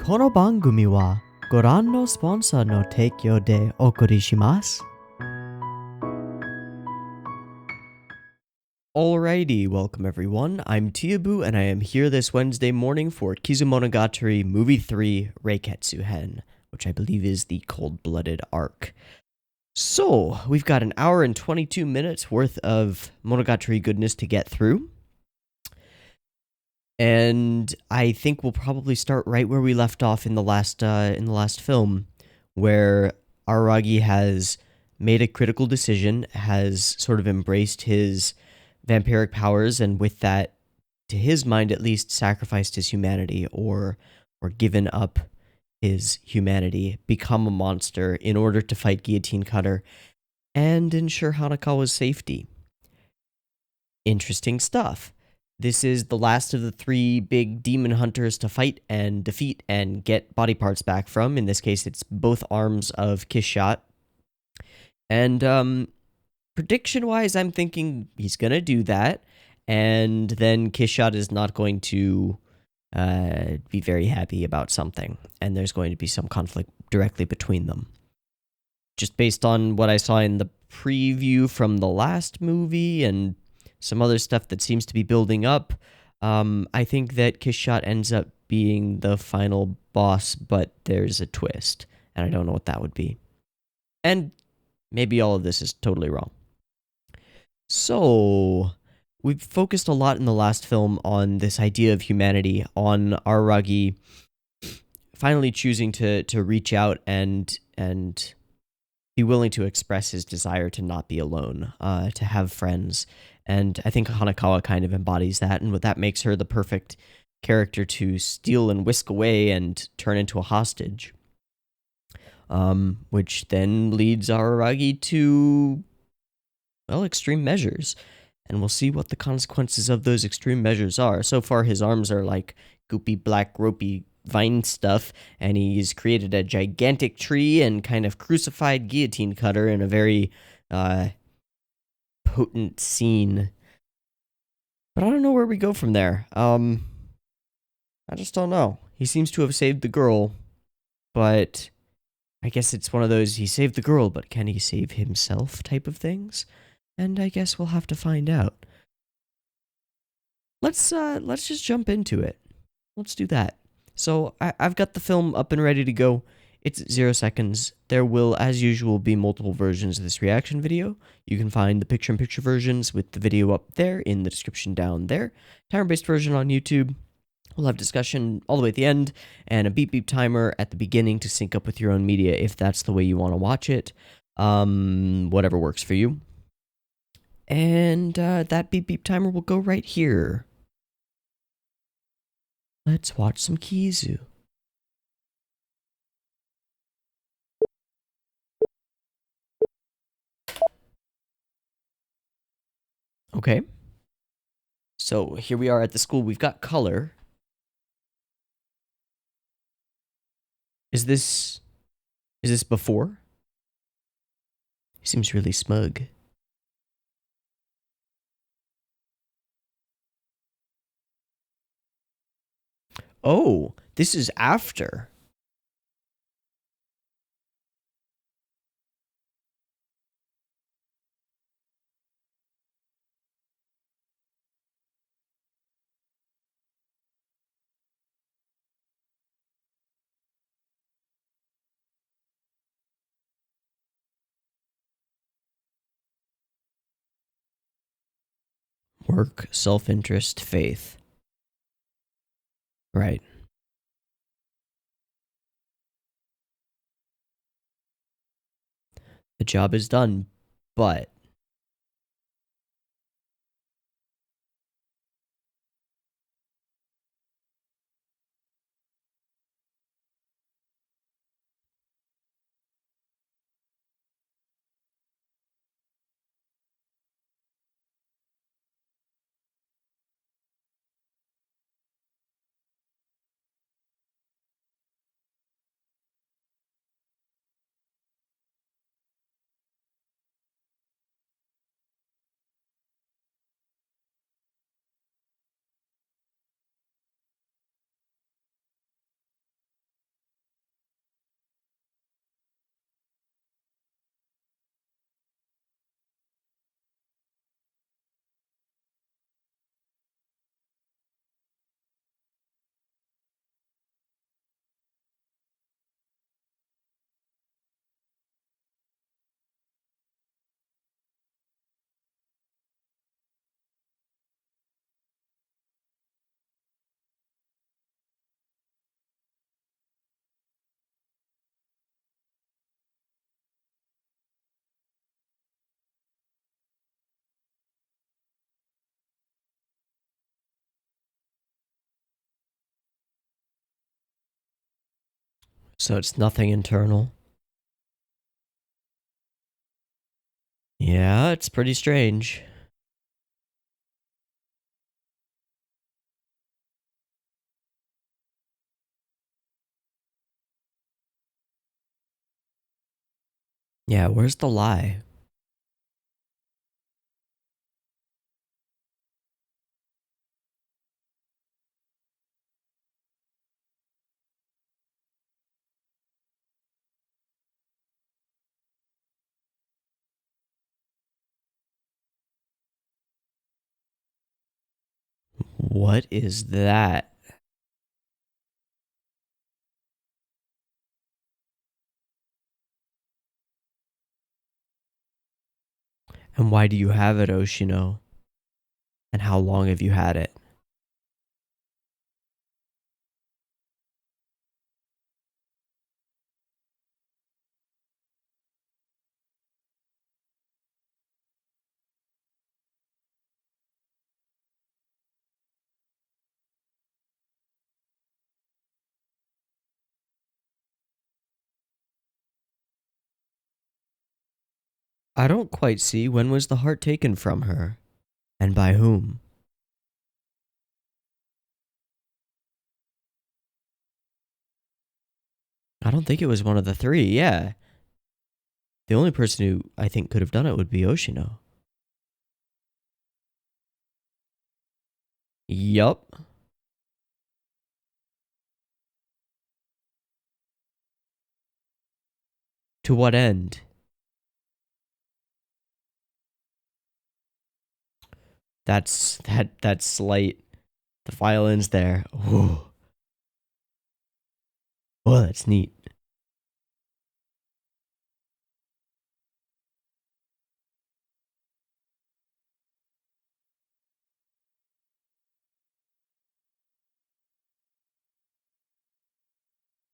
この番組はご覧のスポンサーの提供でお送りします。Alrighty, welcome everyone. I'm Tee'ee and I am here this Wednesday morning for Kizu Movie 3 Reiketsu Hen, which I believe is the cold-blooded arc. So, we've got an hour and 22 minutes worth of Monogatari goodness to get through. And I think we'll probably start right where we left off in the last film, where Araragi has made a critical decision, has sort of embraced his vampiric powers, and with that, to his mind at least, sacrificed his humanity or given up his humanity, become a monster in order to fight Guillotine Cutter and ensure Hanakawa's safety. Interesting stuff. This is the last of the three big demon hunters to fight and defeat and get body parts back from. In this case, it's both arms of Kishot. And prediction-wise, I'm thinking he's going to do that, and then Kishot is not going to be very happy about something, and there's going to be some conflict directly between them. Just based on what I saw in the preview from the last movie and some other stuff that seems to be building up, I think that Kishot ends up being the final boss, but there's a twist, and I don't know what that would be. And maybe all of this is totally wrong. So, we've focused a lot in the last film on this idea of humanity, on Araragi finally choosing to reach out and be willing to express his desire to not be alone, to have friends. And I think Hanakawa kind of embodies that, and that makes her the perfect character to steal and whisk away and turn into a hostage. Which then leads Araragi to, well, extreme measures. And we'll see what the consequences of those extreme measures are. So far, his arms are like goopy, black, ropey vine stuff, and he's created a gigantic tree and kind of crucified Guillotine Cutter in a very potent scene. But I don't know where we go from there. I just don't know. He seems to have saved the girl, but I guess it's one of those, he saved the girl, but can he save himself type of things? And I guess we'll have to find out. Let's just jump into it. Let's do that. So I've got the film up and ready to go. It's 0 seconds. There will, as usual, be multiple versions of this reaction video. You can find the picture-in-picture versions with the video up there in the description down there. Timer-based version on YouTube. We'll have discussion all the way at the end, and a beep-beep timer at the beginning to sync up with your own media if that's the way you want to watch it. Whatever works for you. And that beep-beep timer will go right here. Let's watch some Kizu. Okay. So here we are at the school. We've got color. Is this before? He seems really smug. Oh, this is after. Work, self-interest, faith. Right. The job is done, but So it's nothing internal. Yeah, it's pretty strange. Yeah, where's the lie? What is that? And why do you have it, Oshino? And how long have you had it? I don't quite see, when was the heart taken from her? And by whom? I don't think it was one of the three, yeah. The only person who I think could have done it would be Oshino. Yup. To what end? That's slight. The violin's there. Ooh. Oh, that's neat.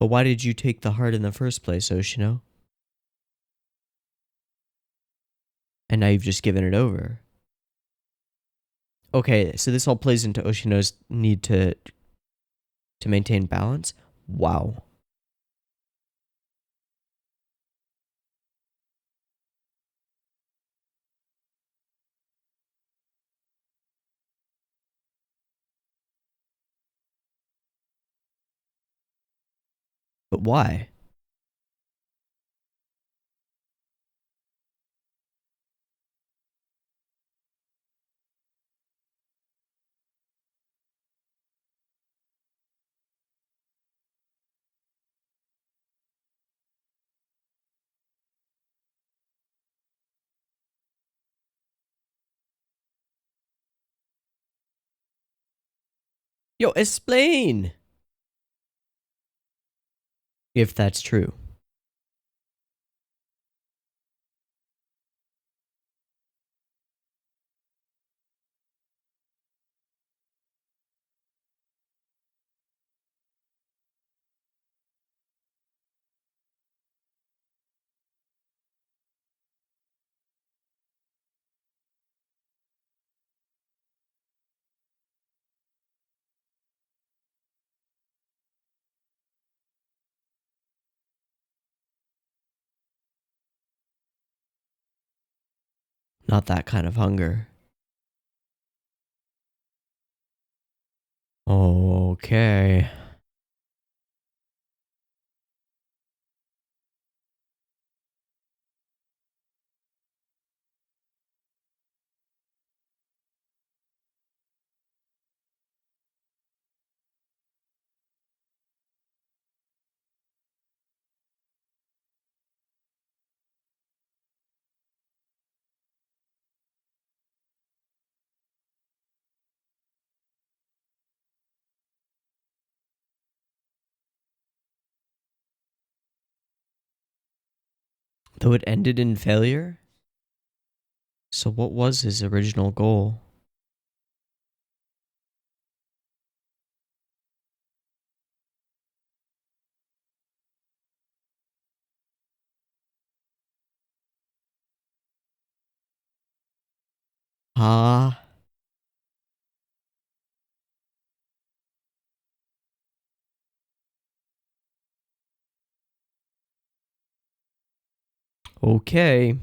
But why did you take the heart in the first place, Oshino? And now you've just given it over. Okay, so this all plays into Oshino's need to maintain balance. Wow. But why? Yo, explain! If that's true. Not that kind of hunger. Okay. Though it ended in failure? So what was his original goal? Ah. Okay.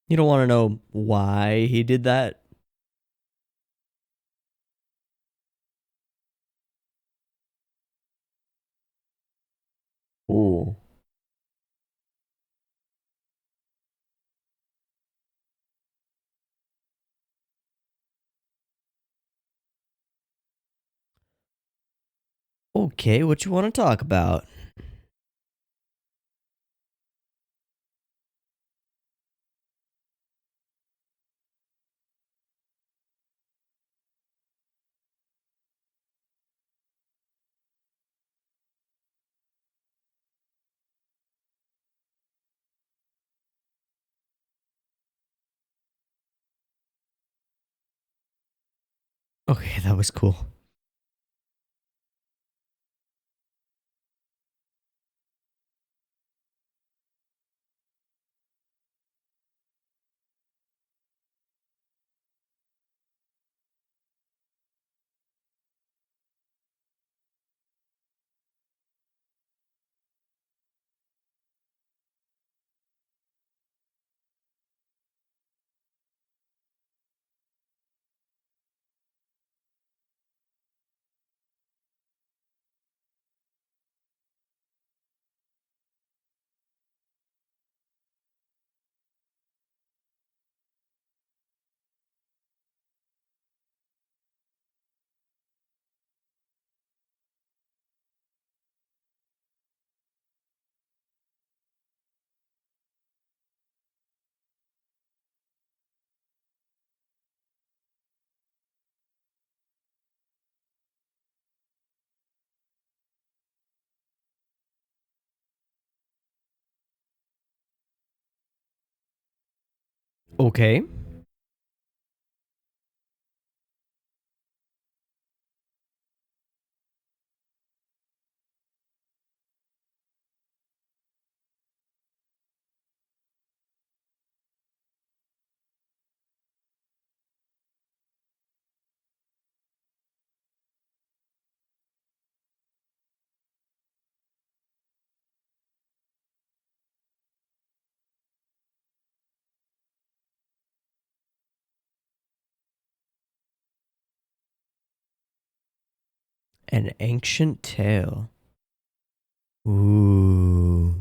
You don't want to know why he did that? Ooh. Okay, what you want to talk about? Okay, that was cool. Okay. An ancient tale. Ooh.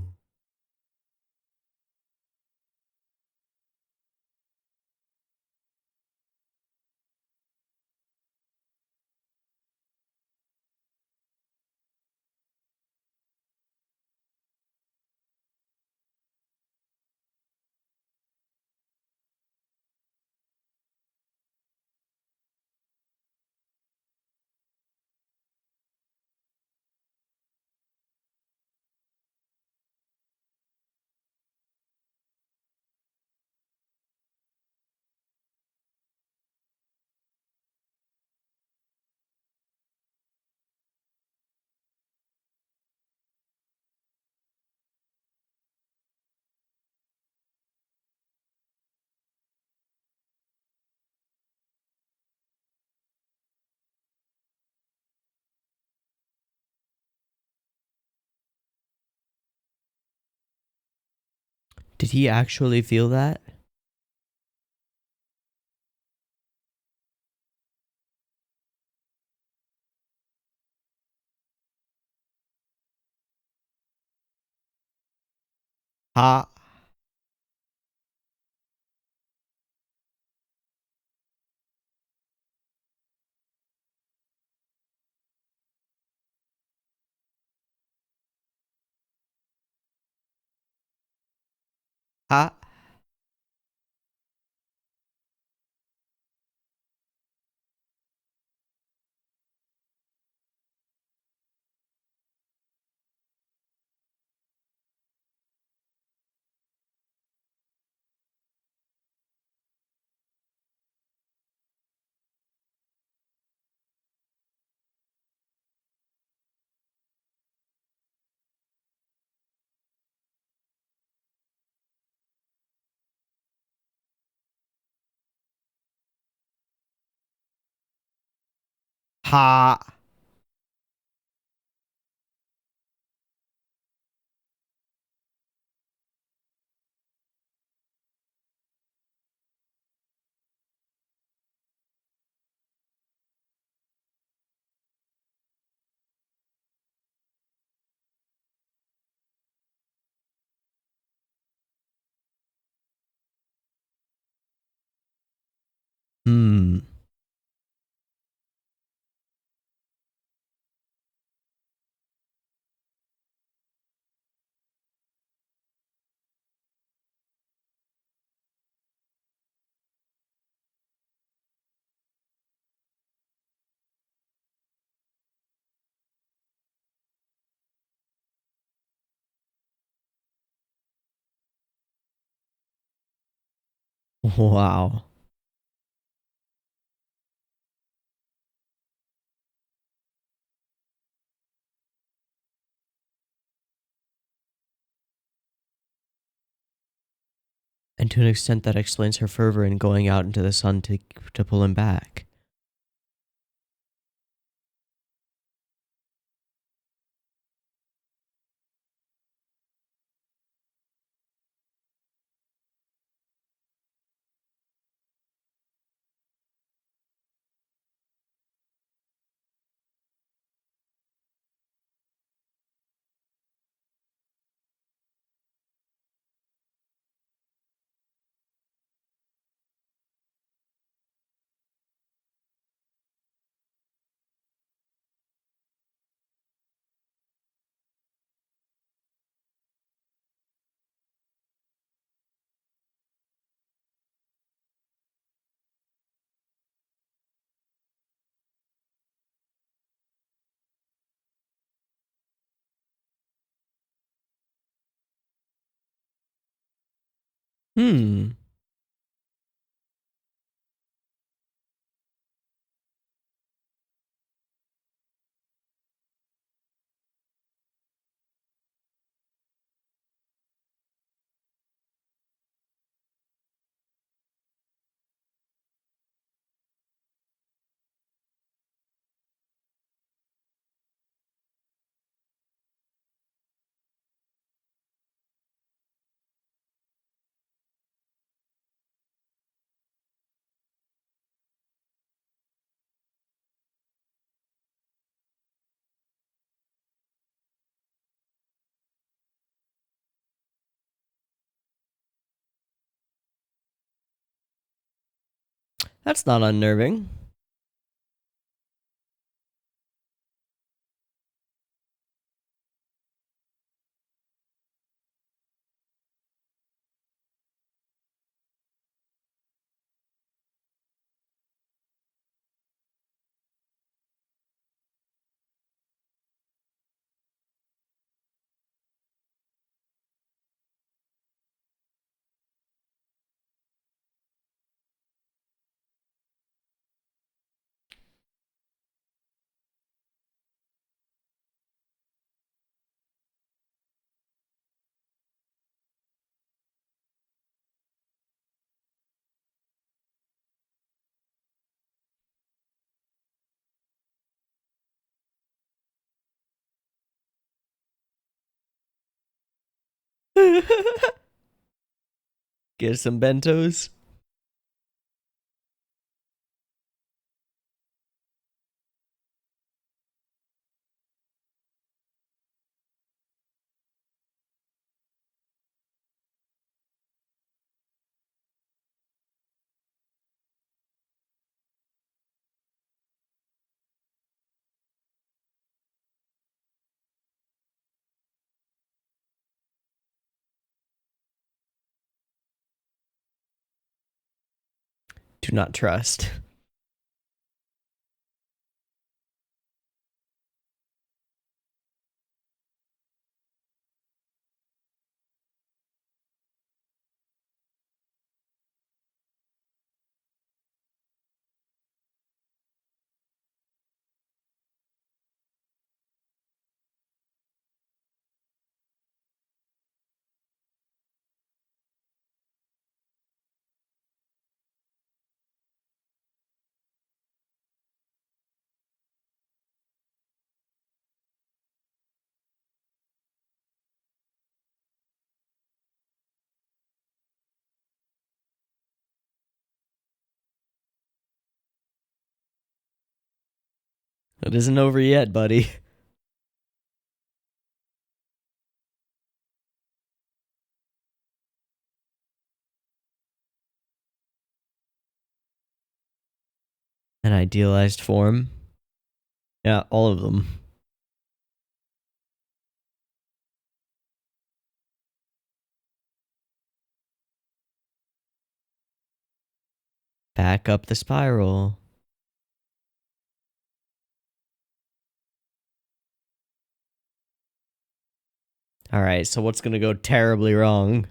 Did he actually feel that? Ha. Ha. Hmm. Wow. And to an extent, that explains her fervor in going out into the sun to pull him back. Hmm. That's not unnerving. Get some bentos. Do not trust. It isn't over yet, buddy. An idealized form. Yeah, all of them. Back up the spiral. Alright, so what's gonna go terribly wrong?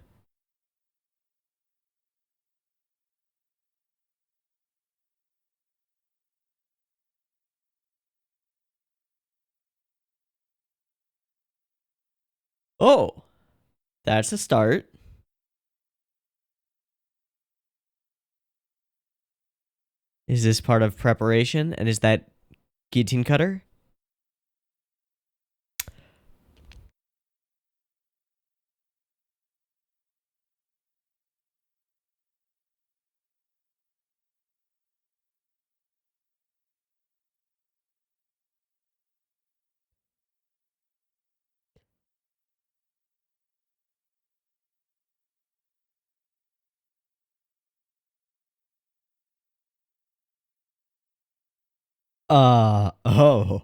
Oh, that's a start. Is this part of preparation? And is that guillotine cutter? Oh.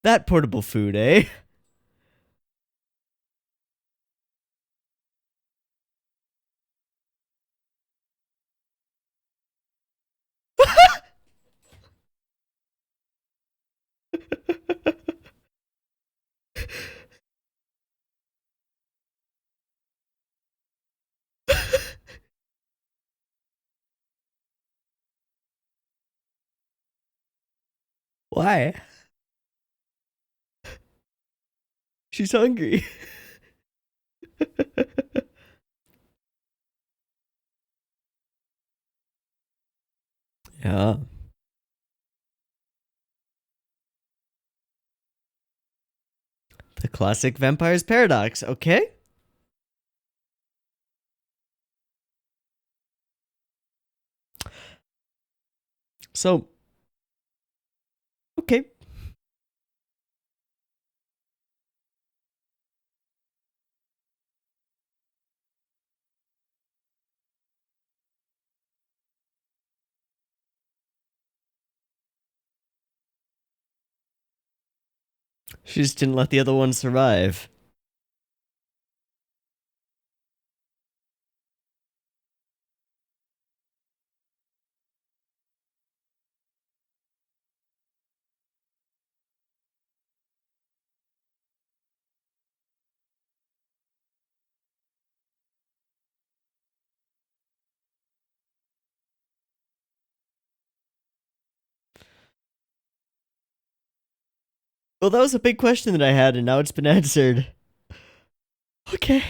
That portable food, eh? Why? She's hungry. Yeah. The classic vampire's paradox, okay? So, okay. She just didn't let the other one survive. Well, that was a big question that I had, and now it's been answered. Okay.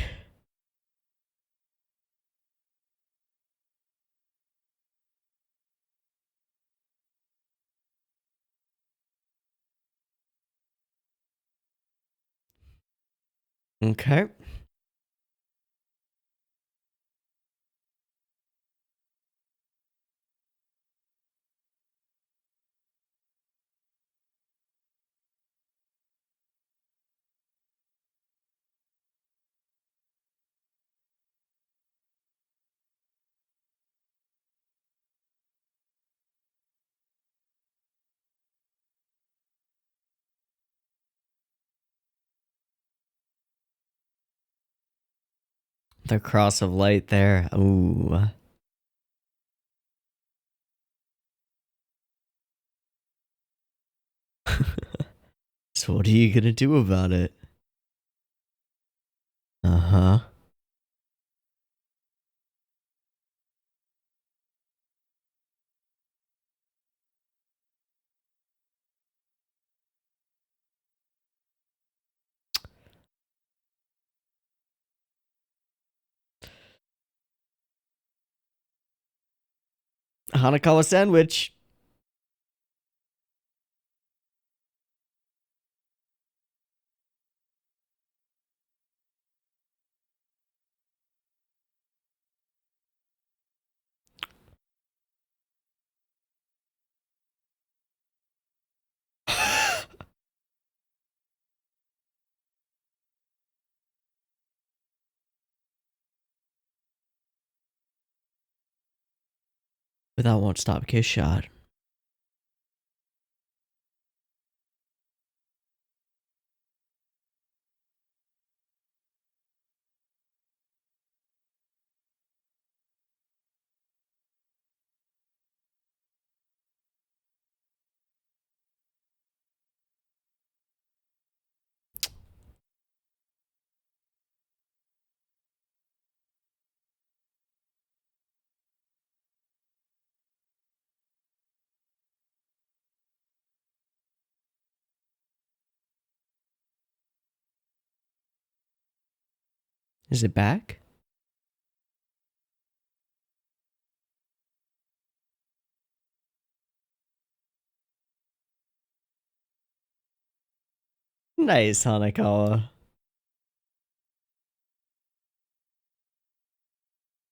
Okay. The cross of light there. Ooh. So what are you gonna do about it? Uh-huh. Hanakawa sandwich. But that won't stop Kiss Shot. Is it back? Nice, Hanakawa.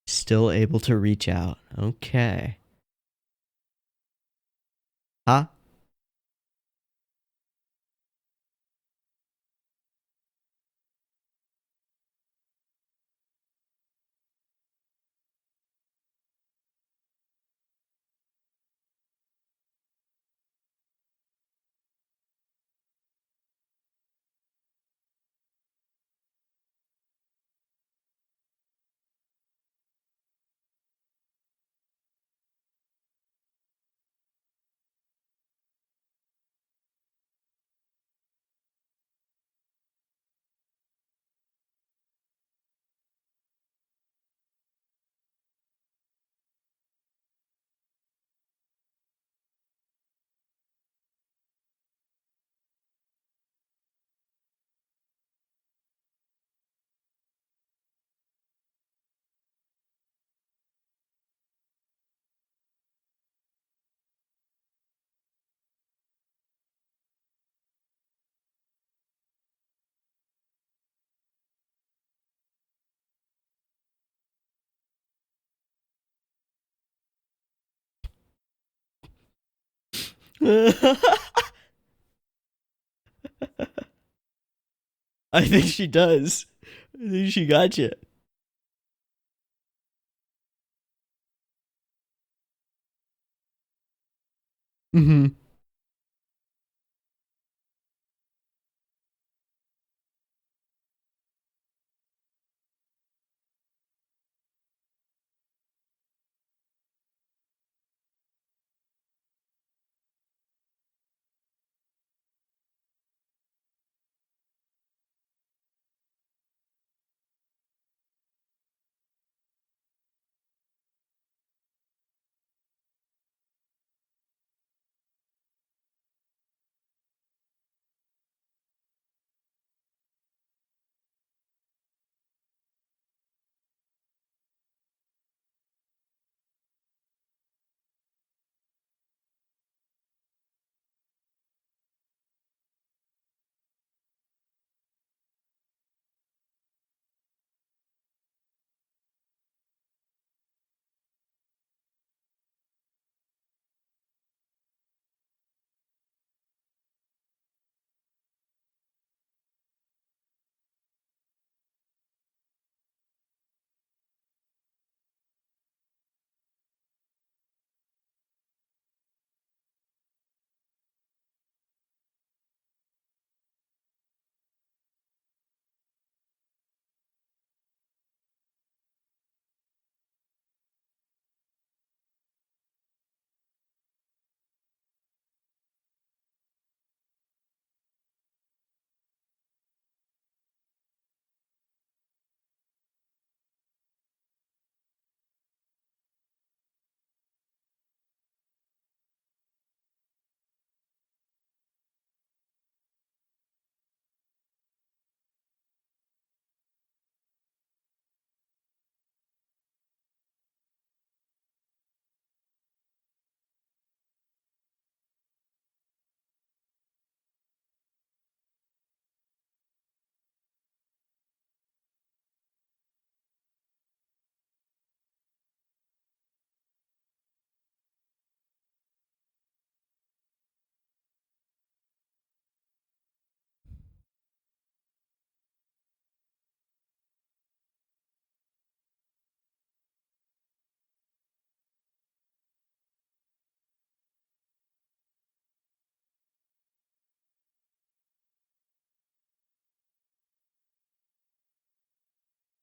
Still able to reach out. Okay. Huh? I think she does. I think she got you. Mm-hmm.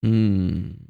Hmm.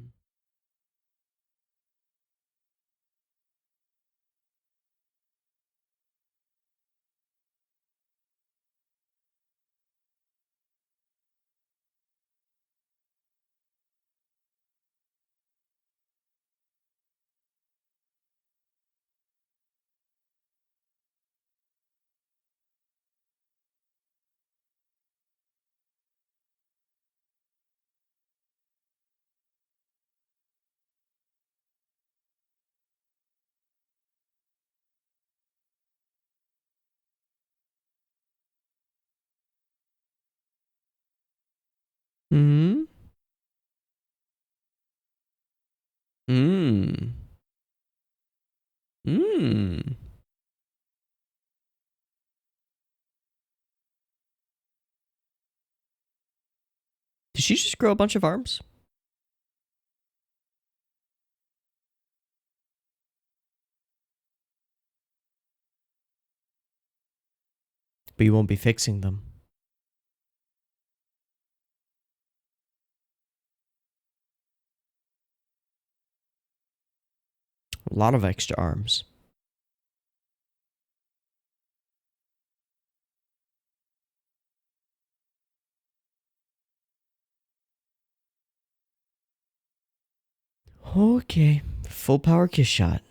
Hmm. Hmm. Hmm. Did she just grow a bunch of arms? But you won't be fixing them. A lot of extra arms. Okay. Full power kiss shot.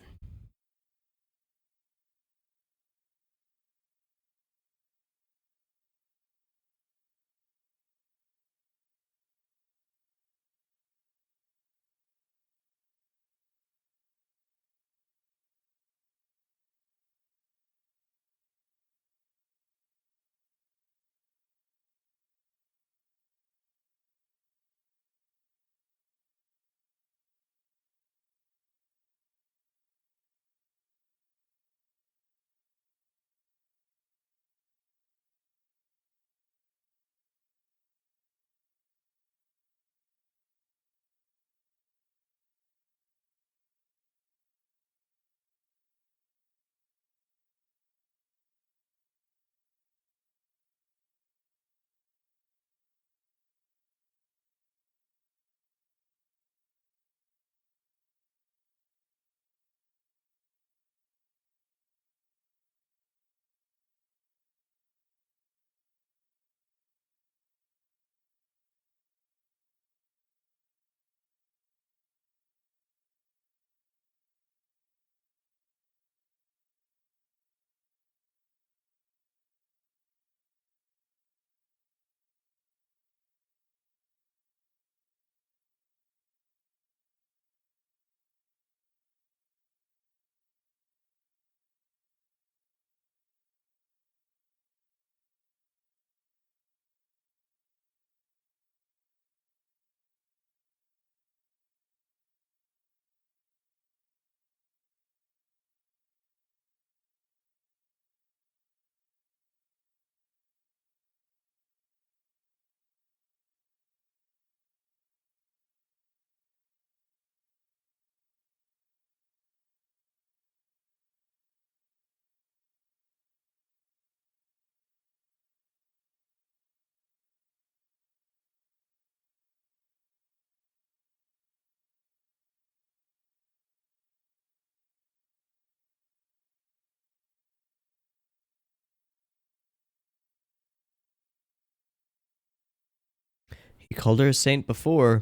You called her a saint before.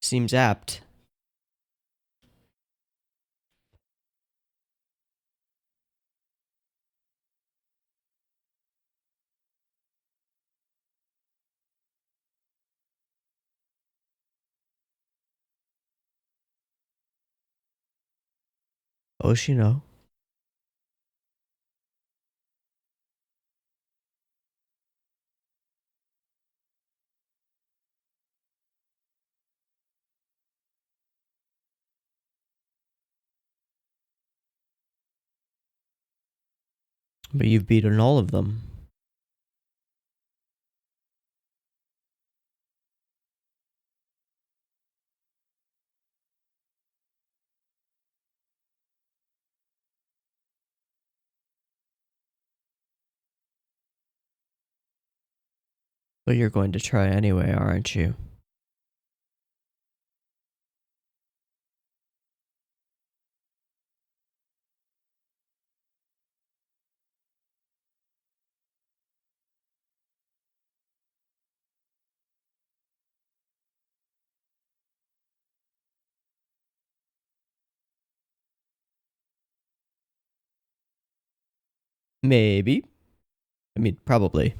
Seems apt. Oh, she know. But you've beaten all of them. But you're going to try anyway, aren't you? Maybe. I mean, probably.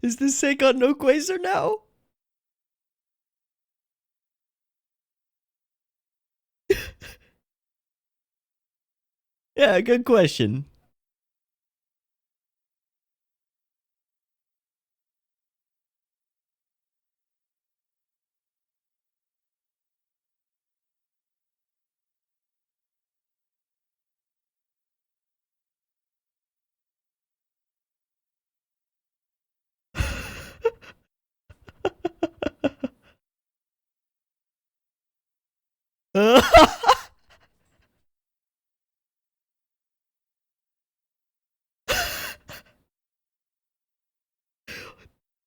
Is this Seikon no Quasar now? Yeah, good question.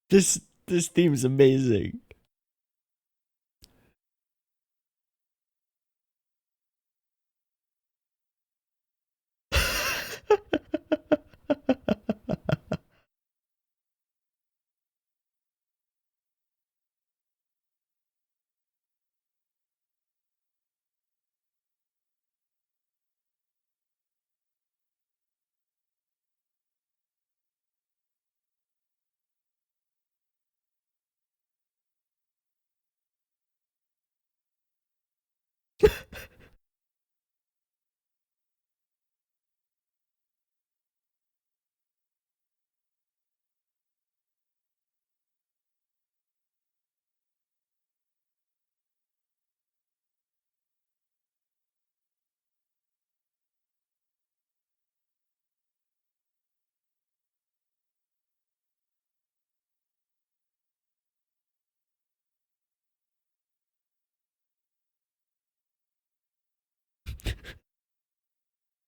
this theme's amazing.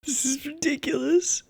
This is ridiculous.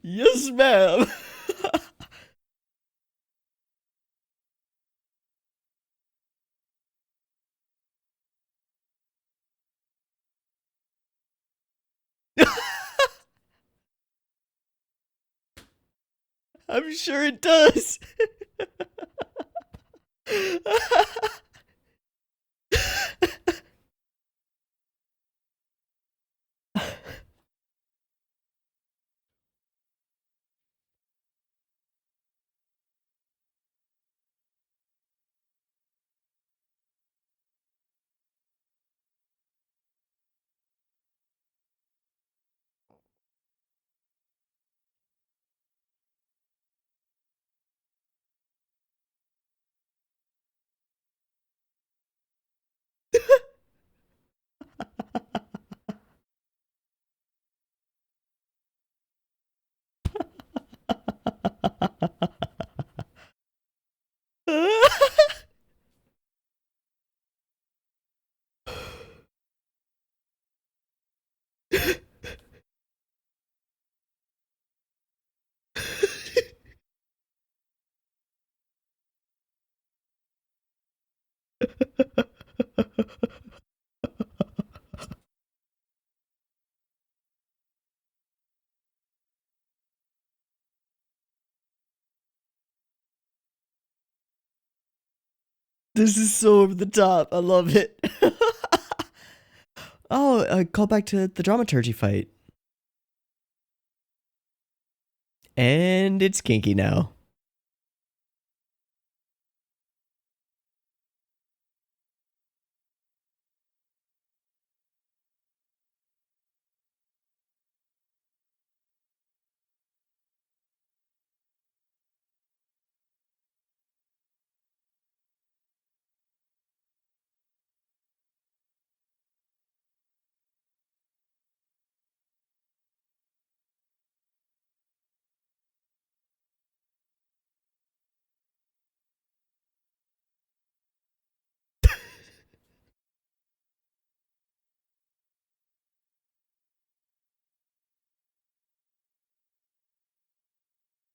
Yes, ma'am. I'm sure it does. This is so over the top. I love it. Oh, call back to the dramaturgy fight. And it's kinky now.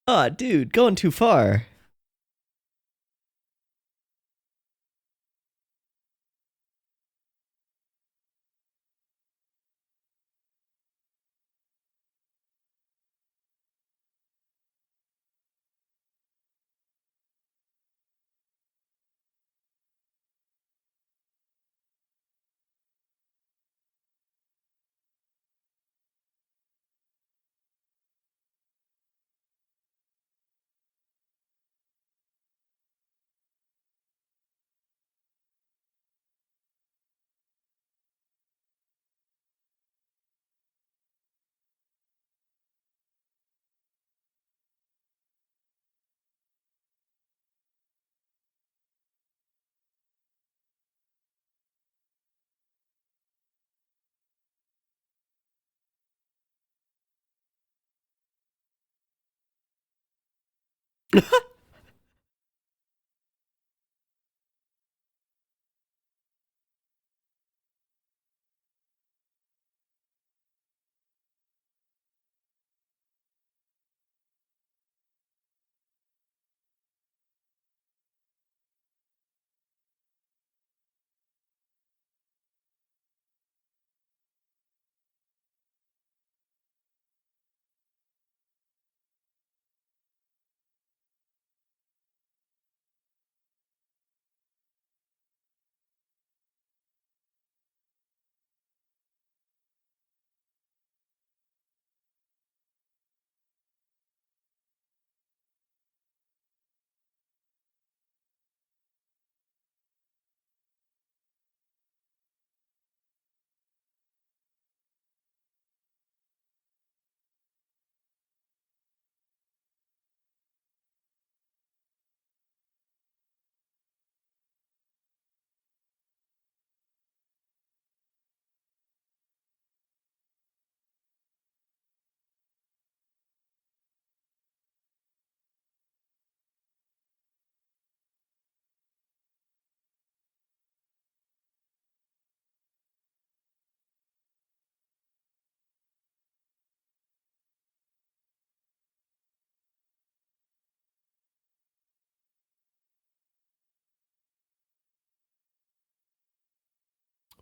Aw, dude, going too far.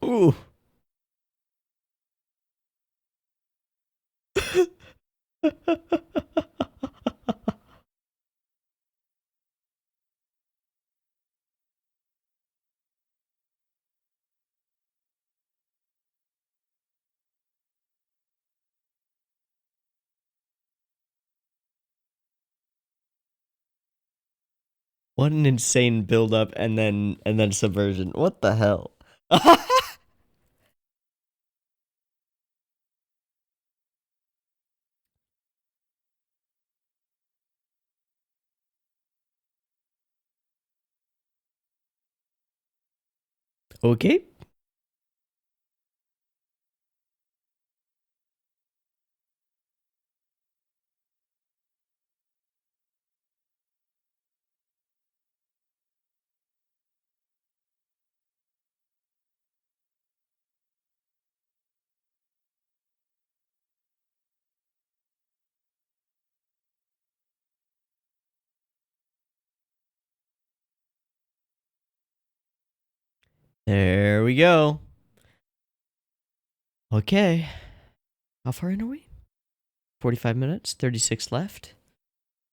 Ooh. What an insane build up and then subversion. What the hell? Okay. There we go. Okay. How far in are we? 45 minutes, 36 left.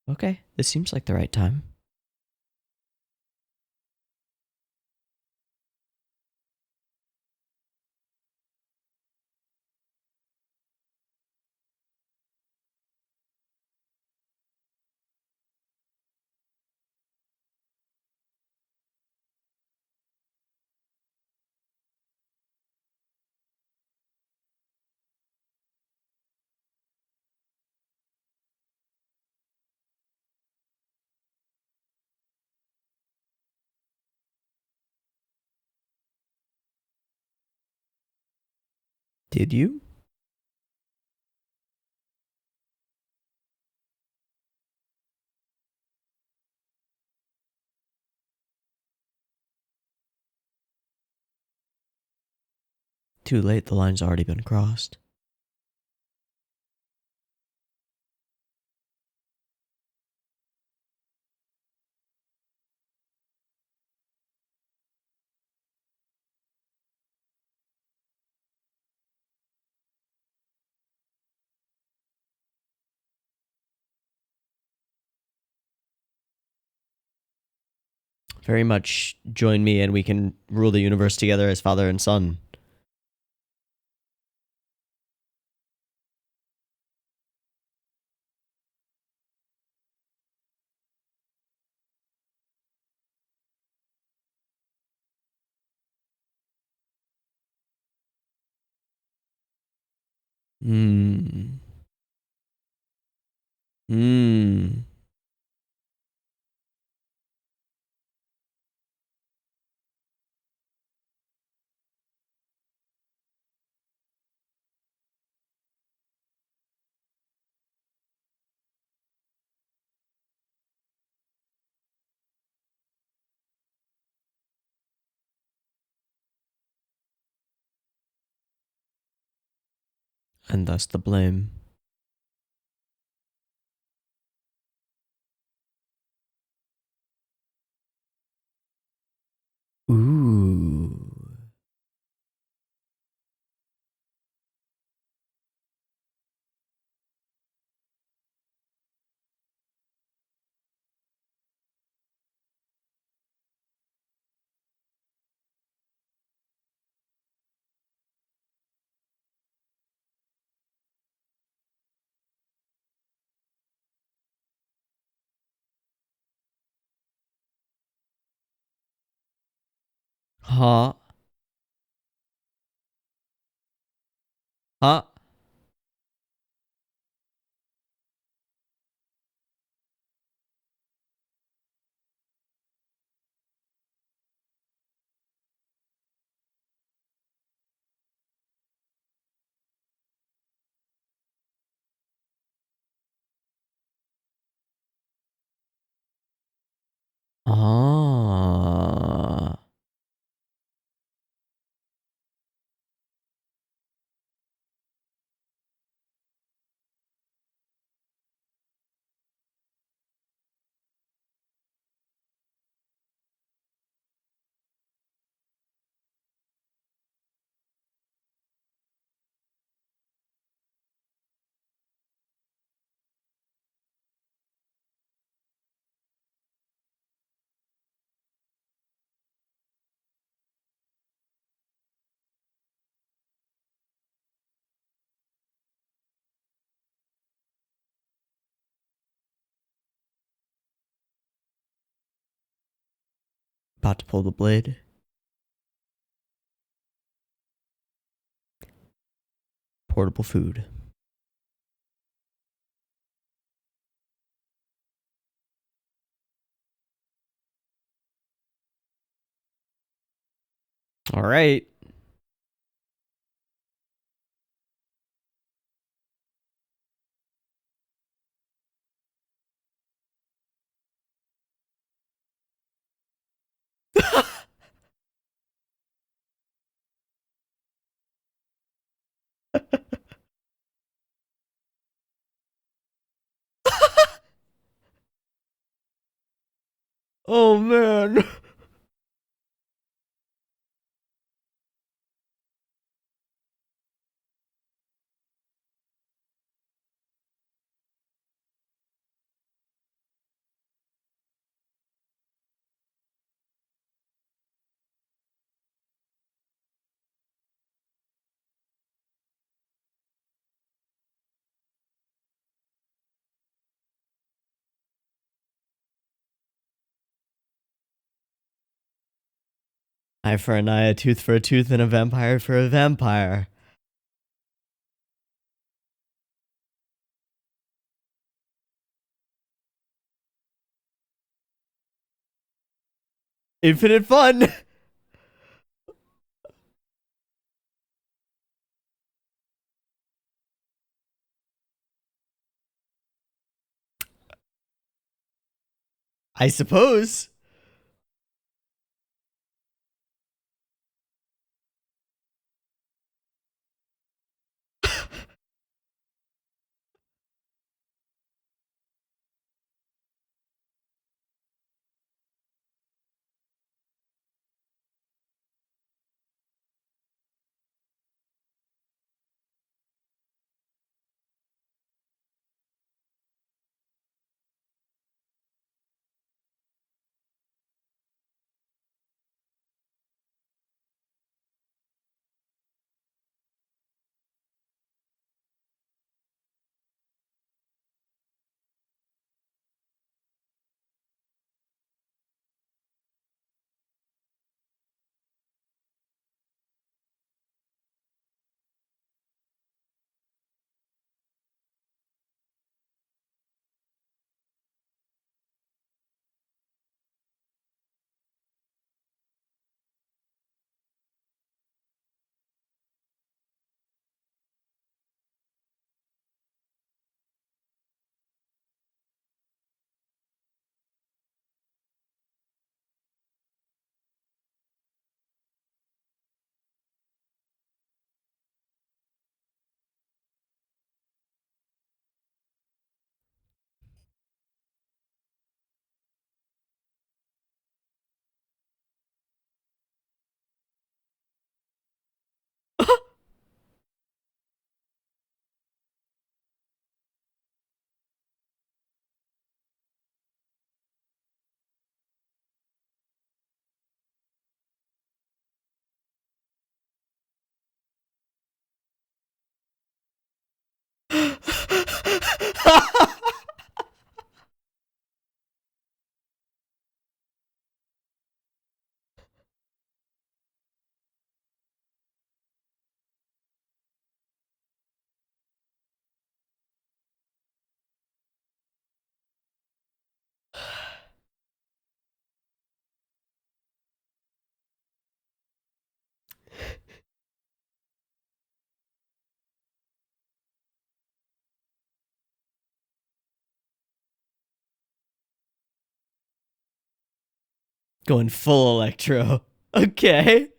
Okay, this seems like the right time. Did you? Too late, the line's already been crossed. Very much join me and we can rule the universe together as father and son. Hmm. Hmm. And thus the blame. Ooh. Huh? Huh? Ah. About to pull the blade. Portable food. All right. Oh man. Eye for an eye, a tooth for a tooth, and a vampire for a vampire. Infinite fun. I suppose. Going full electro. Okay.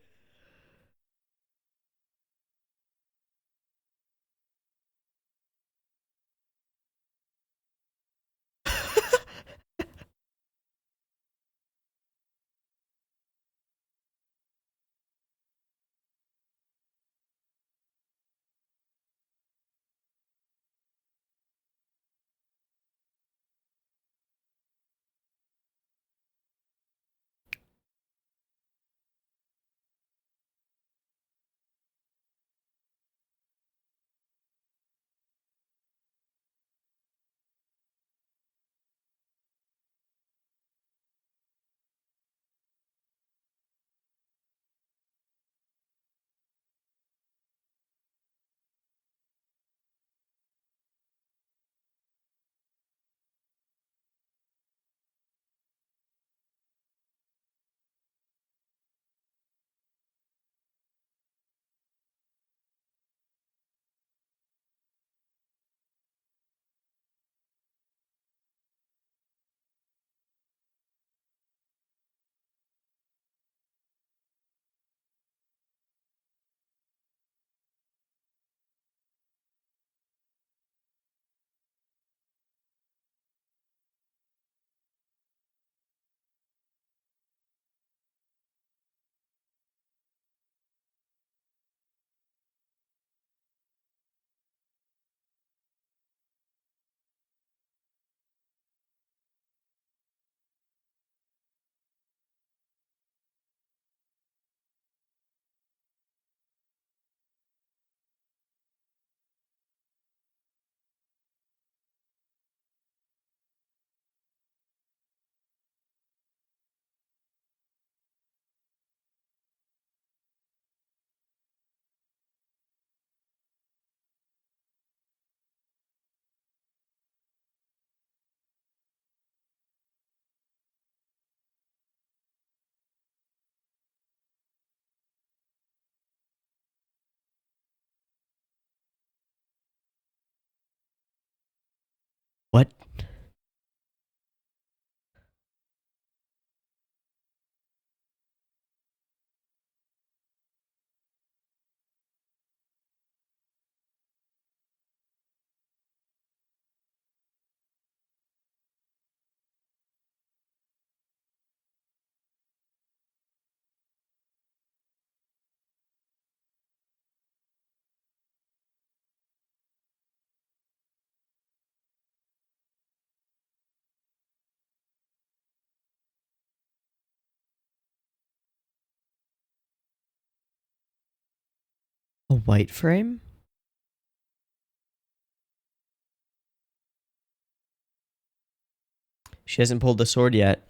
A white frame? She hasn't pulled the sword yet.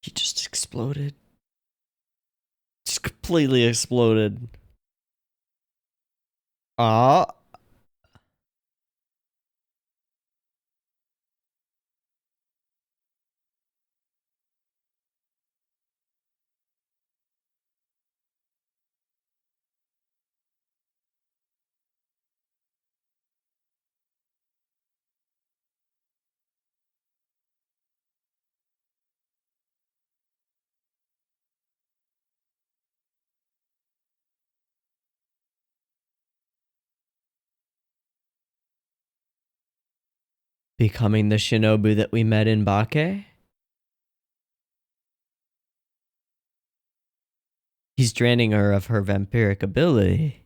He just exploded. Just completely exploded. Ah. Becoming the shinobu that we met in Bake? He's draining her of her vampiric ability.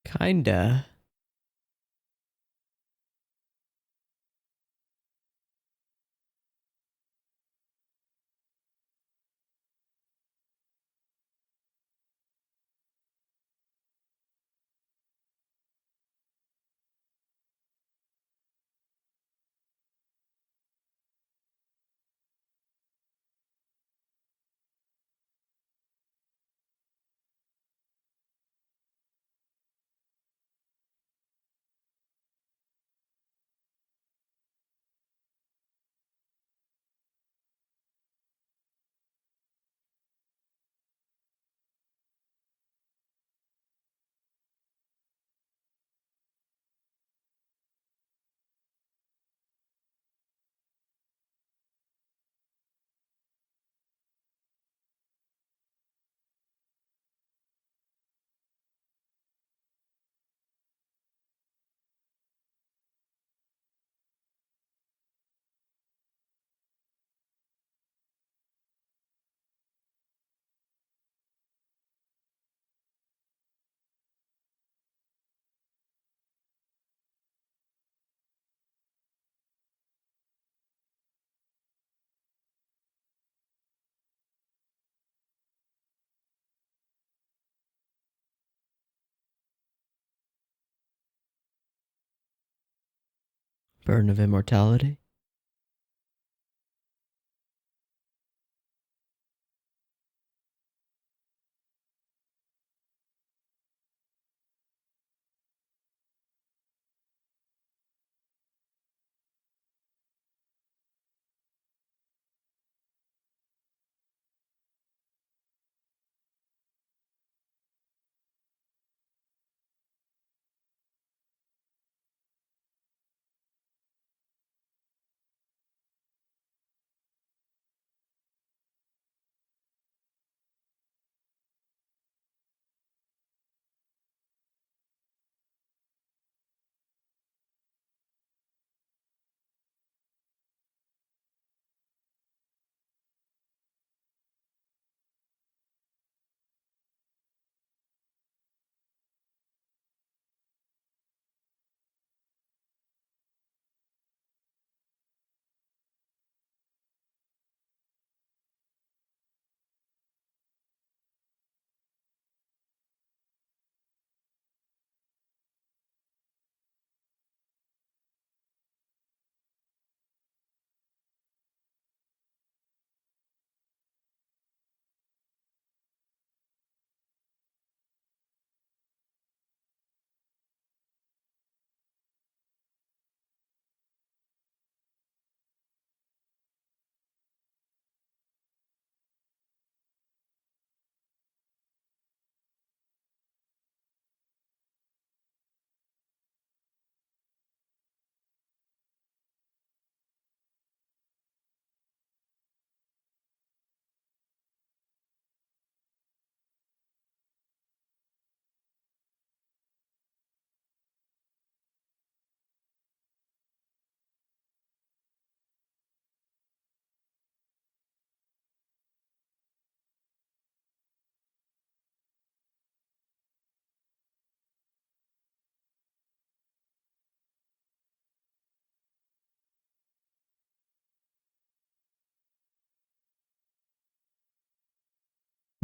Kinda. Burn of immortality.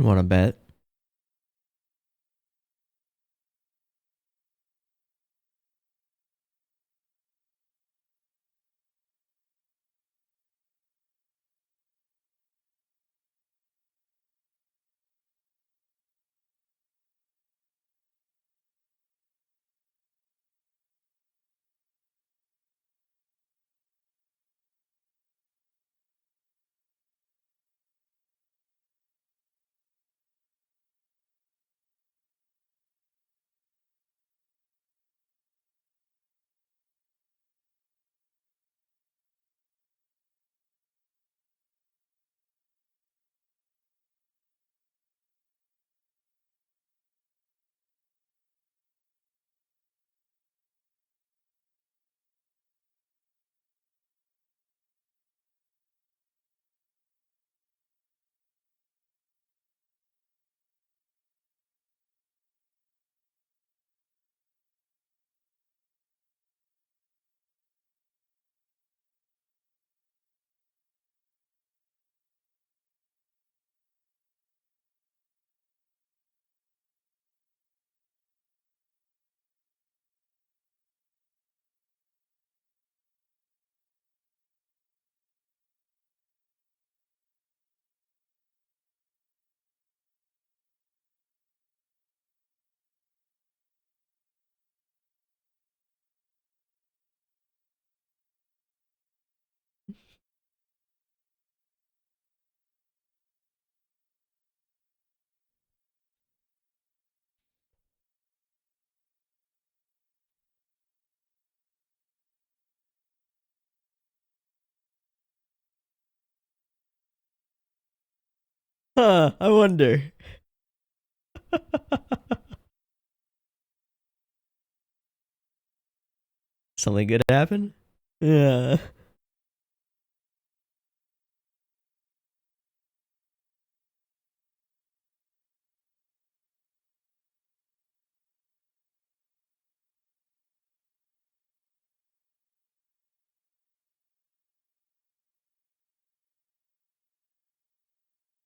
Want to bet? Huh, I wonder. Something good happen? Yeah.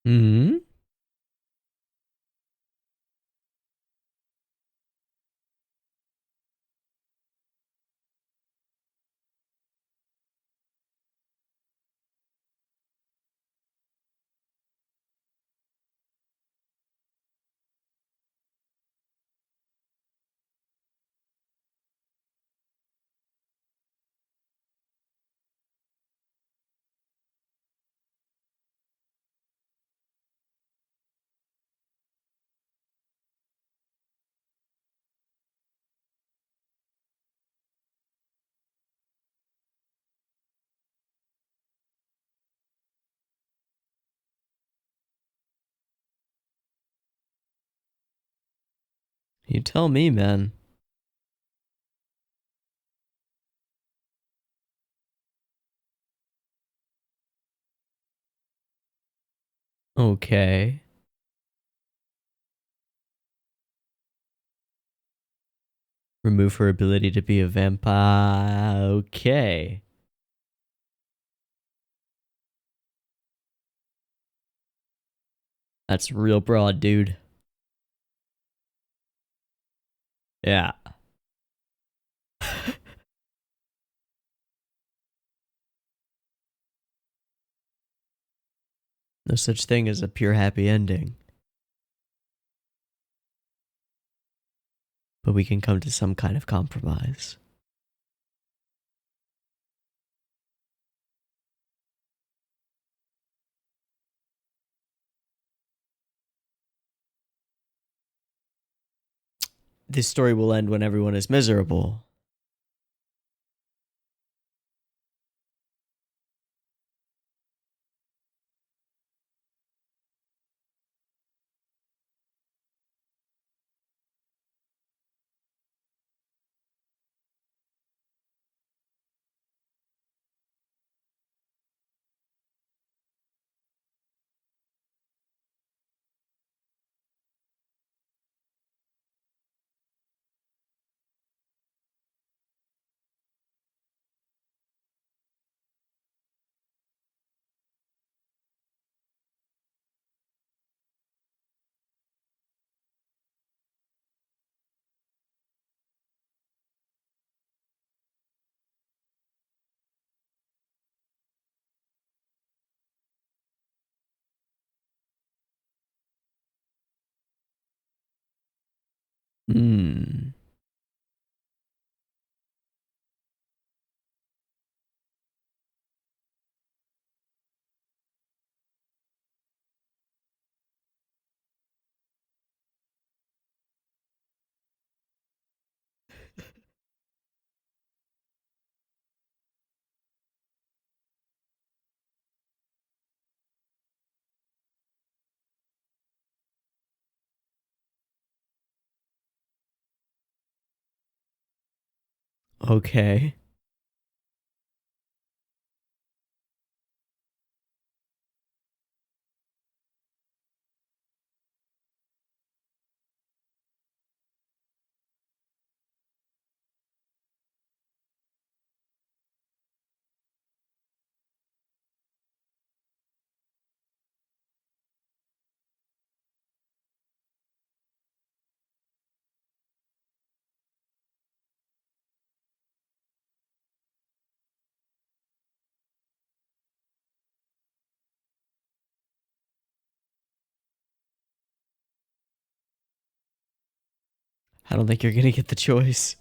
Hmm. You tell me, man. Okay. Remove her ability to be a vampire. Okay. That's real broad, dude. Yeah. No such thing as a pure happy ending. But we can come to some kind of compromise. This story will end when everyone is miserable. Hmm. Okay. I don't think you're gonna get the choice.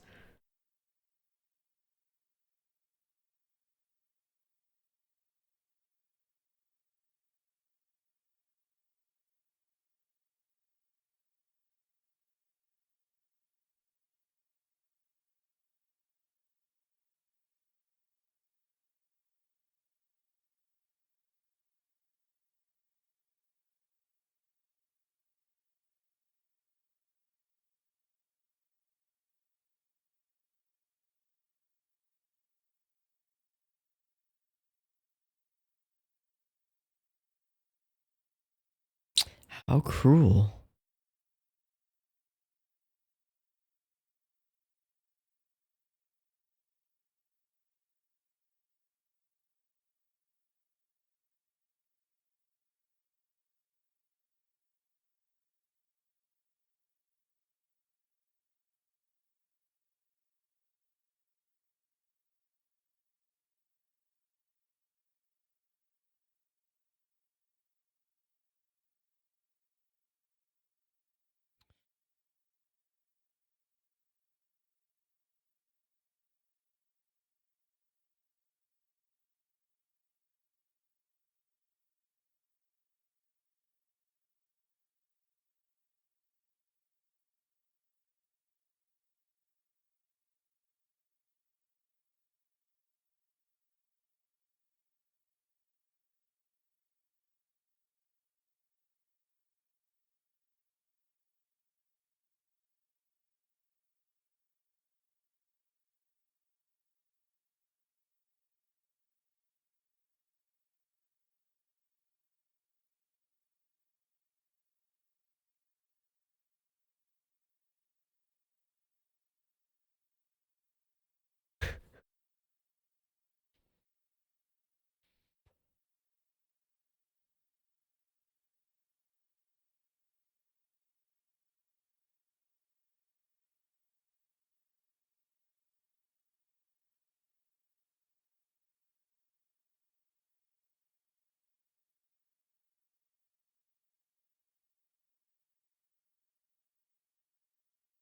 How cruel.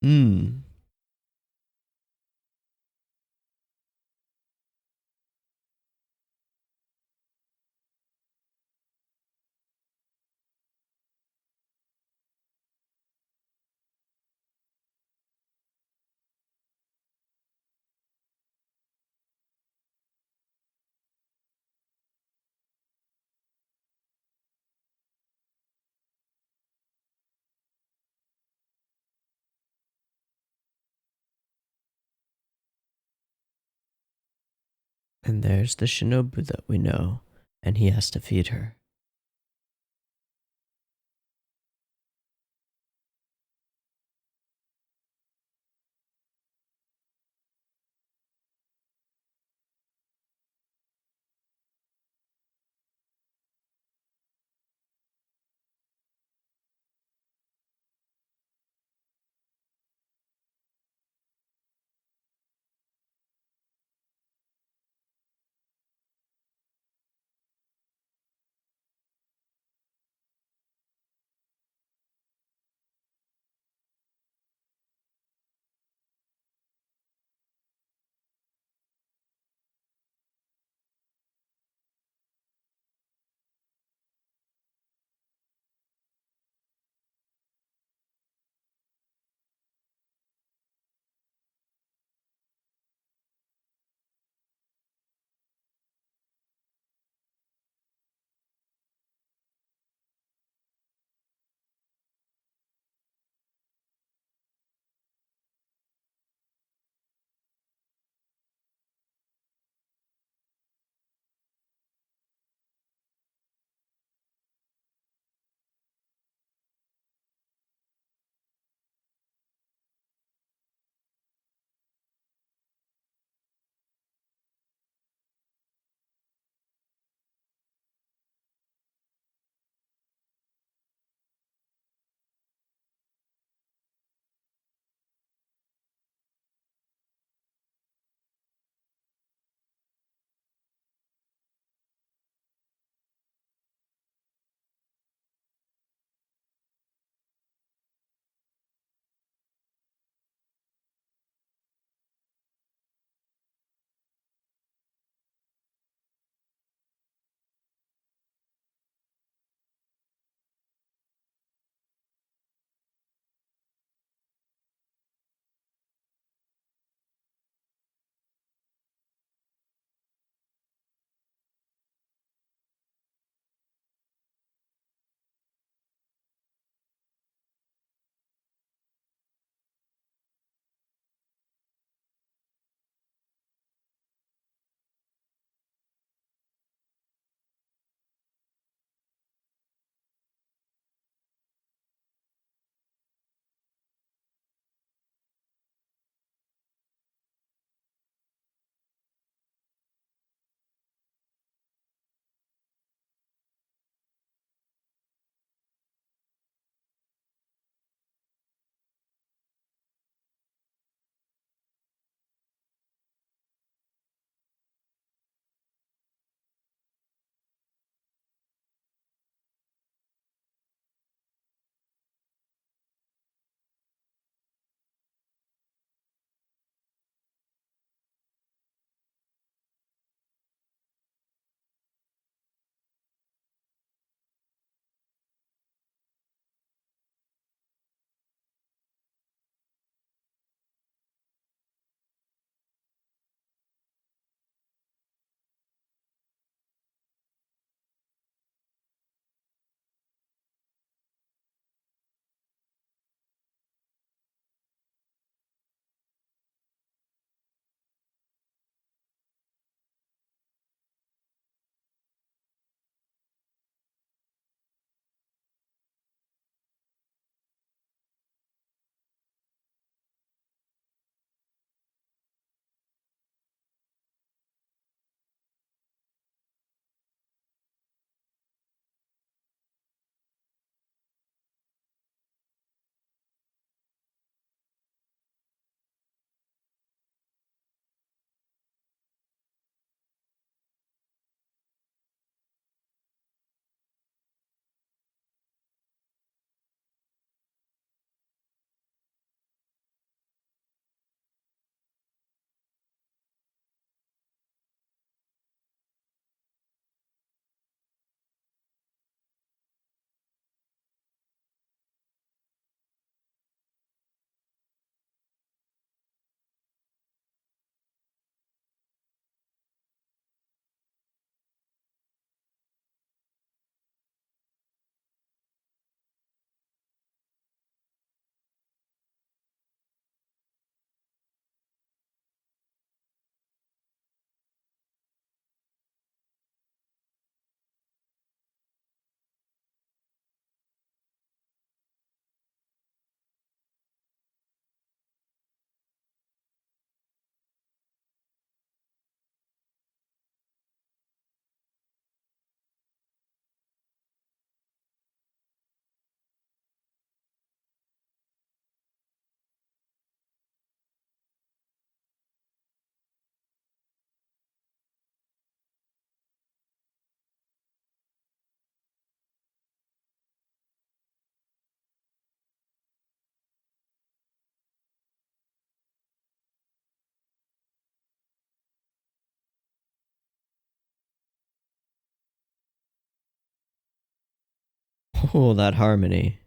Hmm. And there's the shinobu that we know, and he has to feed her. Oh, that harmony.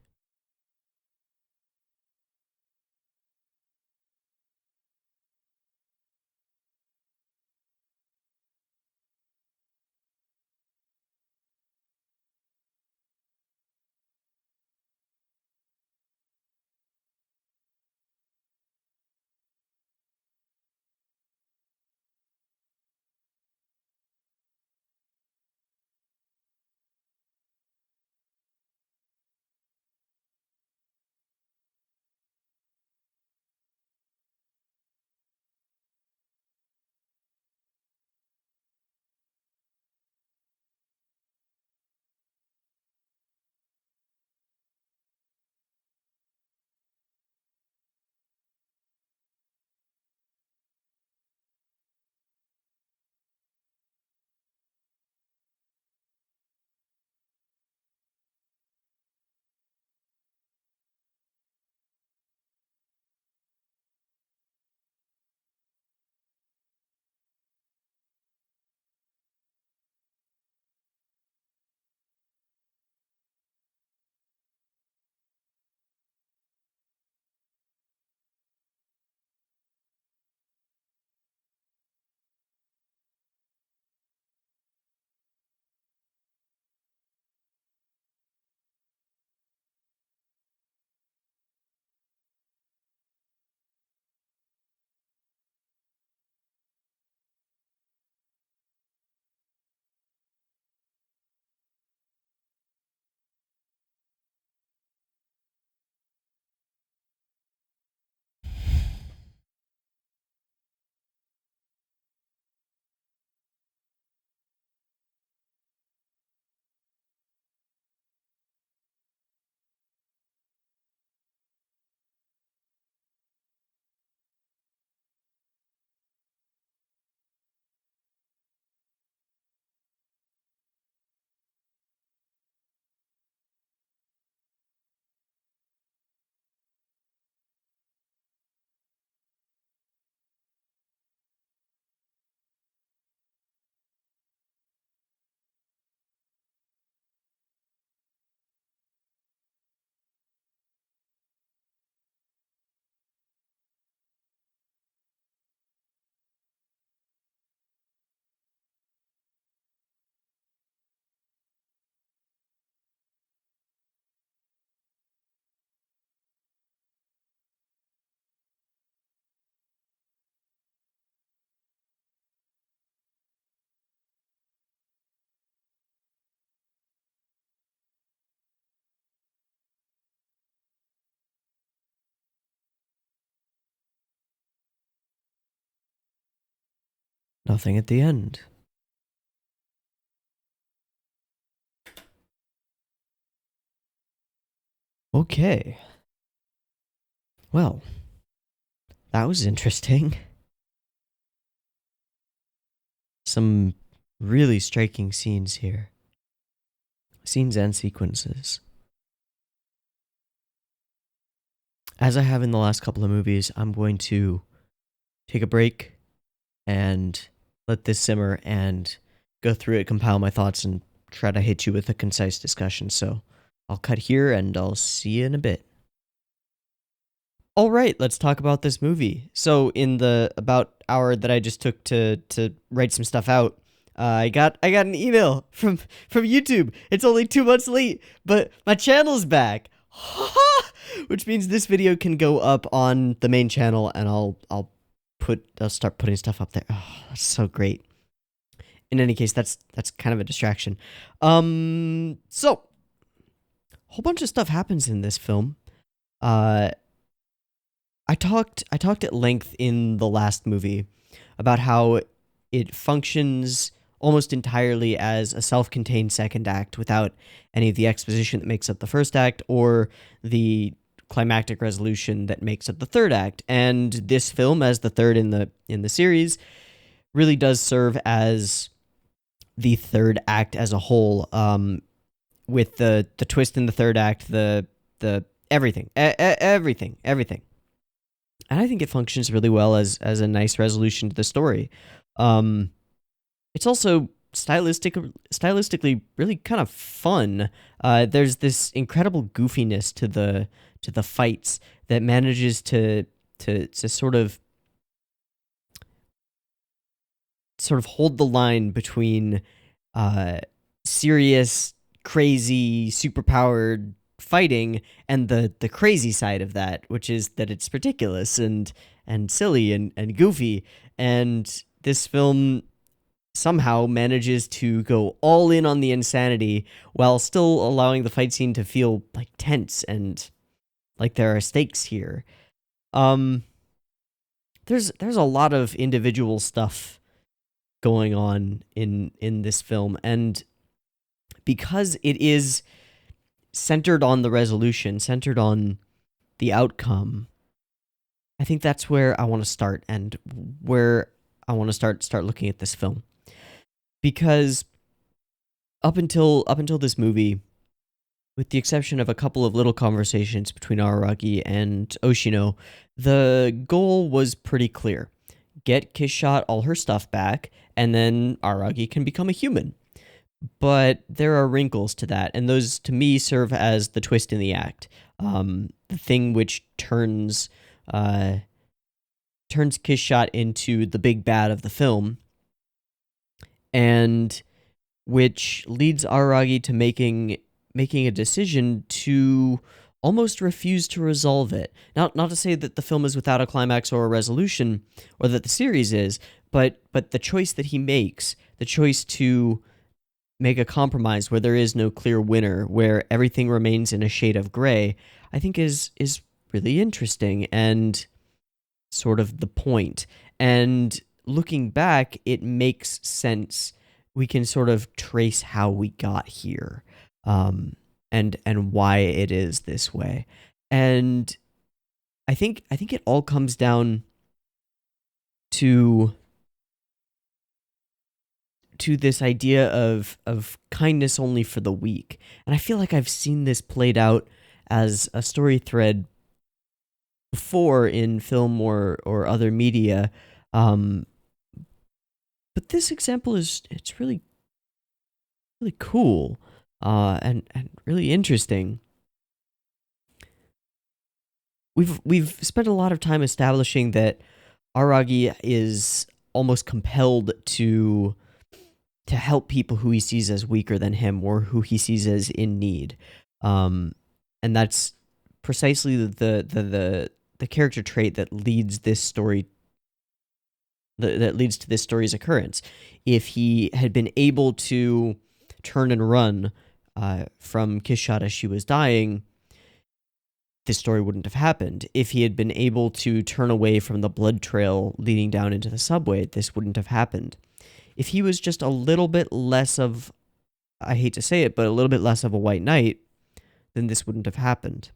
Nothing at the end. Okay. Well, that was interesting. Some really striking scenes here. Scenes and sequences. As I have in the last couple of movies, I'm going to take a break and let this simmer and go through it, compile my thoughts, and try to hit you with a concise discussion. So I'll cut here and I'll see you in a bit. All right, let's talk about this movie. So in the about hour that I just took to write some stuff out, I got an email from YouTube. It's only 2 months late, but my channel's back. Which means this video can go up on the main channel, and I'll start putting stuff up there. Oh, that's so great. In any case, that's kind of a distraction. So a whole bunch of stuff happens in this film. I talked at length in the last movie about how it functions almost entirely as a self-contained second act without any of the exposition that makes up the first act or the climactic resolution that makes up the third act. And this film, as the third in the series, really does serve as the third act as a whole, with the twist in the third act, the everything, everything. And I think it functions really well as a nice resolution to the story. It's also stylistically really kind of fun. There's this incredible goofiness to the fights that manages to sort of hold the line between serious, crazy, superpowered fighting and the crazy side of that, which is that it's ridiculous and silly and goofy. And this film somehow manages to go all in on the insanity while still allowing the fight scene to feel like tense and like there are stakes here. Um there's a lot of individual stuff going on in this film, and because it is centered on the resolution, centered on the outcome, I think that's where I want to start and where I want to start looking at this film. Because up until this movie, with the exception of a couple of little conversations between Araragi and Oshino, the goal was pretty clear. Get Kishot all her stuff back, and then Araragi can become a human. But there are wrinkles to that, and those, to me, serve as the twist in the act. The thing which turns Kishot into the big bad of the film, and which leads Araragi to making a decision to almost refuse to resolve it. Not to say that the film is without a climax or a resolution, or that the series is, but the choice that he makes, the choice to make a compromise where there is no clear winner, where everything remains in a shade of gray, I think is really interesting and sort of the point. And looking back, it makes sense. We can sort of trace how we got here, and why it is this way. And I think it all comes down to this idea of kindness only for the weak. And I feel like I've seen this played out as a story thread before in film or other media. But this example it's really cool, and really interesting. We've spent a lot of time establishing that Aragi is almost compelled to help people who he sees as weaker than him or who he sees as in need. And that's precisely the character trait that leads this story, that leads to this story's occurrence. If he had been able to turn and run from Kishot as she was dying, this story wouldn't have happened. If he had been able to turn away from the blood trail leading down into the subway, this wouldn't have happened. If he was just a little bit less of, I hate to say it, but a little bit less of a white knight, then this wouldn't have happened.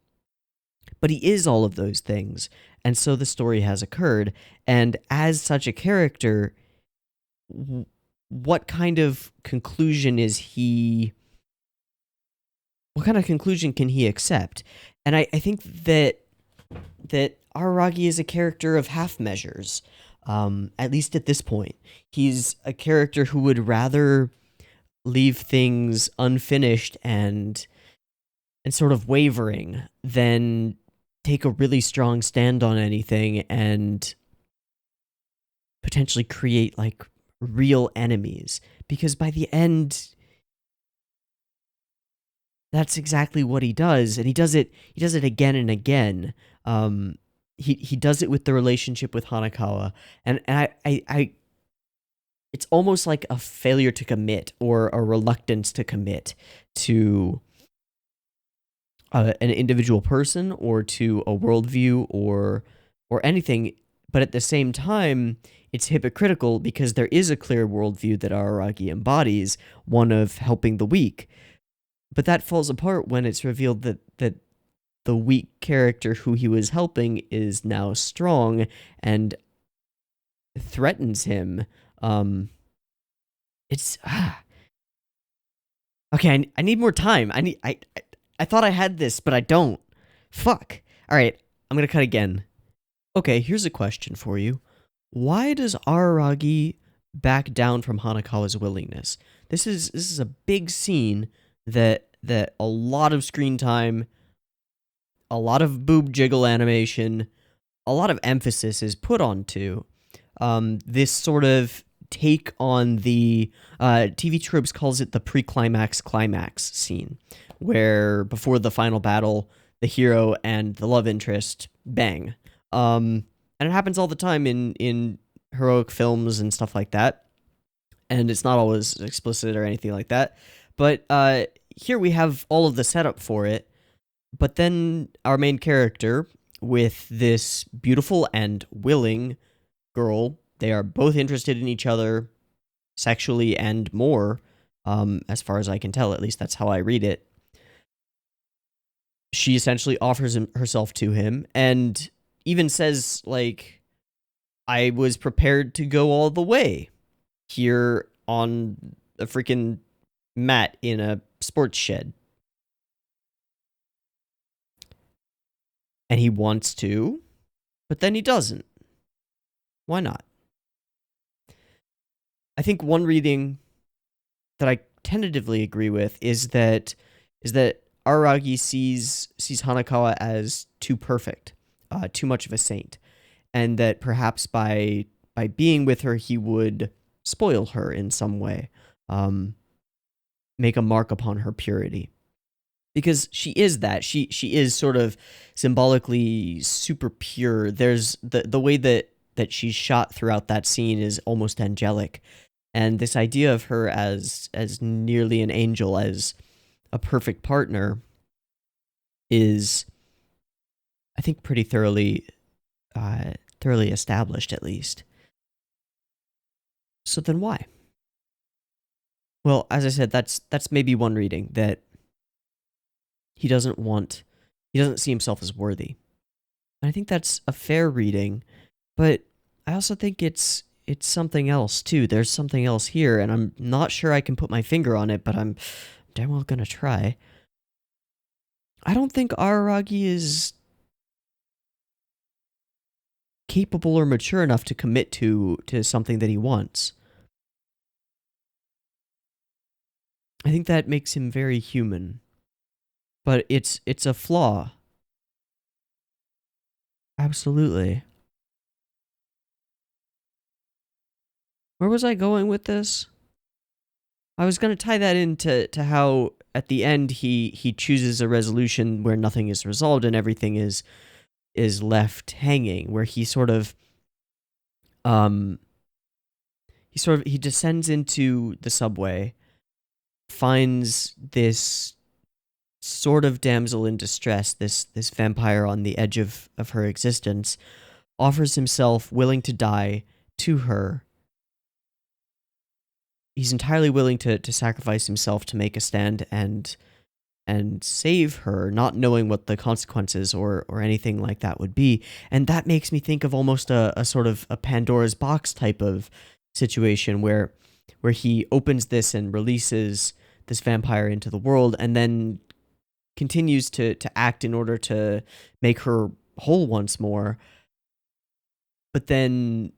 But he is all of those things, and so the story has occurred. And as such a character, what kind of conclusion what kind of conclusion can he accept? And I think that Araragi is a character of half measures, at least at this point. He's a character who would rather leave things unfinished and sort of wavering than take a really strong stand on anything and potentially create like real enemies. Because by the end, that's exactly what he does, and he does it again and again. He does it with the relationship with Hanakawa, and I it's almost like a failure to commit or a reluctance to commit to an individual person or to a worldview or anything. But at the same time, it's hypocritical because there is a clear worldview that Araragi embodies, one of helping the weak. But that falls apart when it's revealed that the weak character who he was helping is now strong and threatens him. It's okay. I need more time. I thought I had this, but I don't. Fuck. All right, I'm gonna cut again. Okay, here's a question for you. Why does Araragi back down from Hanakawa's willingness. This is a big scene that a lot of screen time, a lot of boob jiggle animation, a lot of emphasis is put onto. This sort of take on the TV Tropes calls it the pre-climax climax scene, where before the final battle, the hero and the love interest bang. And it happens all the time in heroic films and stuff like that. And it's not always explicit or anything like that. But here we have all of the setup for it. But then our main character, with this beautiful and willing girl, they are both interested in each other sexually and more, as far as I can tell. At least that's how I read it. She essentially offers herself to him and even says, like, I was prepared to go all the way here on a freaking mat in a sports shed. And he wants to, but then he doesn't. Why not? I think one reading that I tentatively agree with is that Araragi sees Hanakawa as too perfect, too much of a saint, and that perhaps by being with her, he would spoil her in some way, make a mark upon her purity. Because she is that. She is sort of symbolically super pure. There's the way that she's shot throughout that scene is almost angelic. And this idea of her as nearly an angel, as a perfect partner, is, I think, pretty thoroughly established, at least. So then why? Well, as I said, that's maybe one reading, that he doesn't see himself as worthy. And I think that's a fair reading, but I also think it's something else too. There's something else here, and I'm not sure I can put my finger on it, but I'm damn well gonna try. I don't think Araragi is capable or mature enough to commit to something that he wants. I think that makes him very human. But it's a flaw. Absolutely. Where was I going with this? I was going to tie that into how at the end he chooses a resolution where nothing is resolved and everything is left hanging, where he descends into the subway, finds this sort of damsel in distress, this vampire on the edge of her existence, offers himself willing to die to her. He's entirely willing to sacrifice himself to make a stand and save her, not knowing what the consequences or anything like that would be. And that makes me think of almost a sort of a Pandora's box type of situation where he opens this and releases this vampire into the world and then continues to act in order to make her whole once more. But then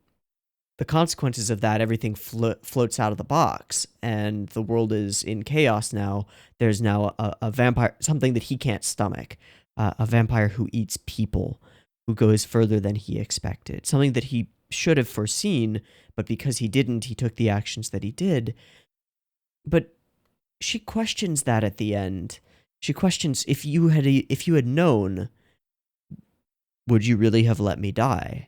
the consequences of that, everything floats out of the box, and the world is in chaos now. There's now a vampire, something that he can't stomach, a vampire who eats people, who goes further than he expected, something that he should have foreseen, but because he didn't, he took the actions that he did. But she questions that at the end. She questions, if you had known, would you really have let me die?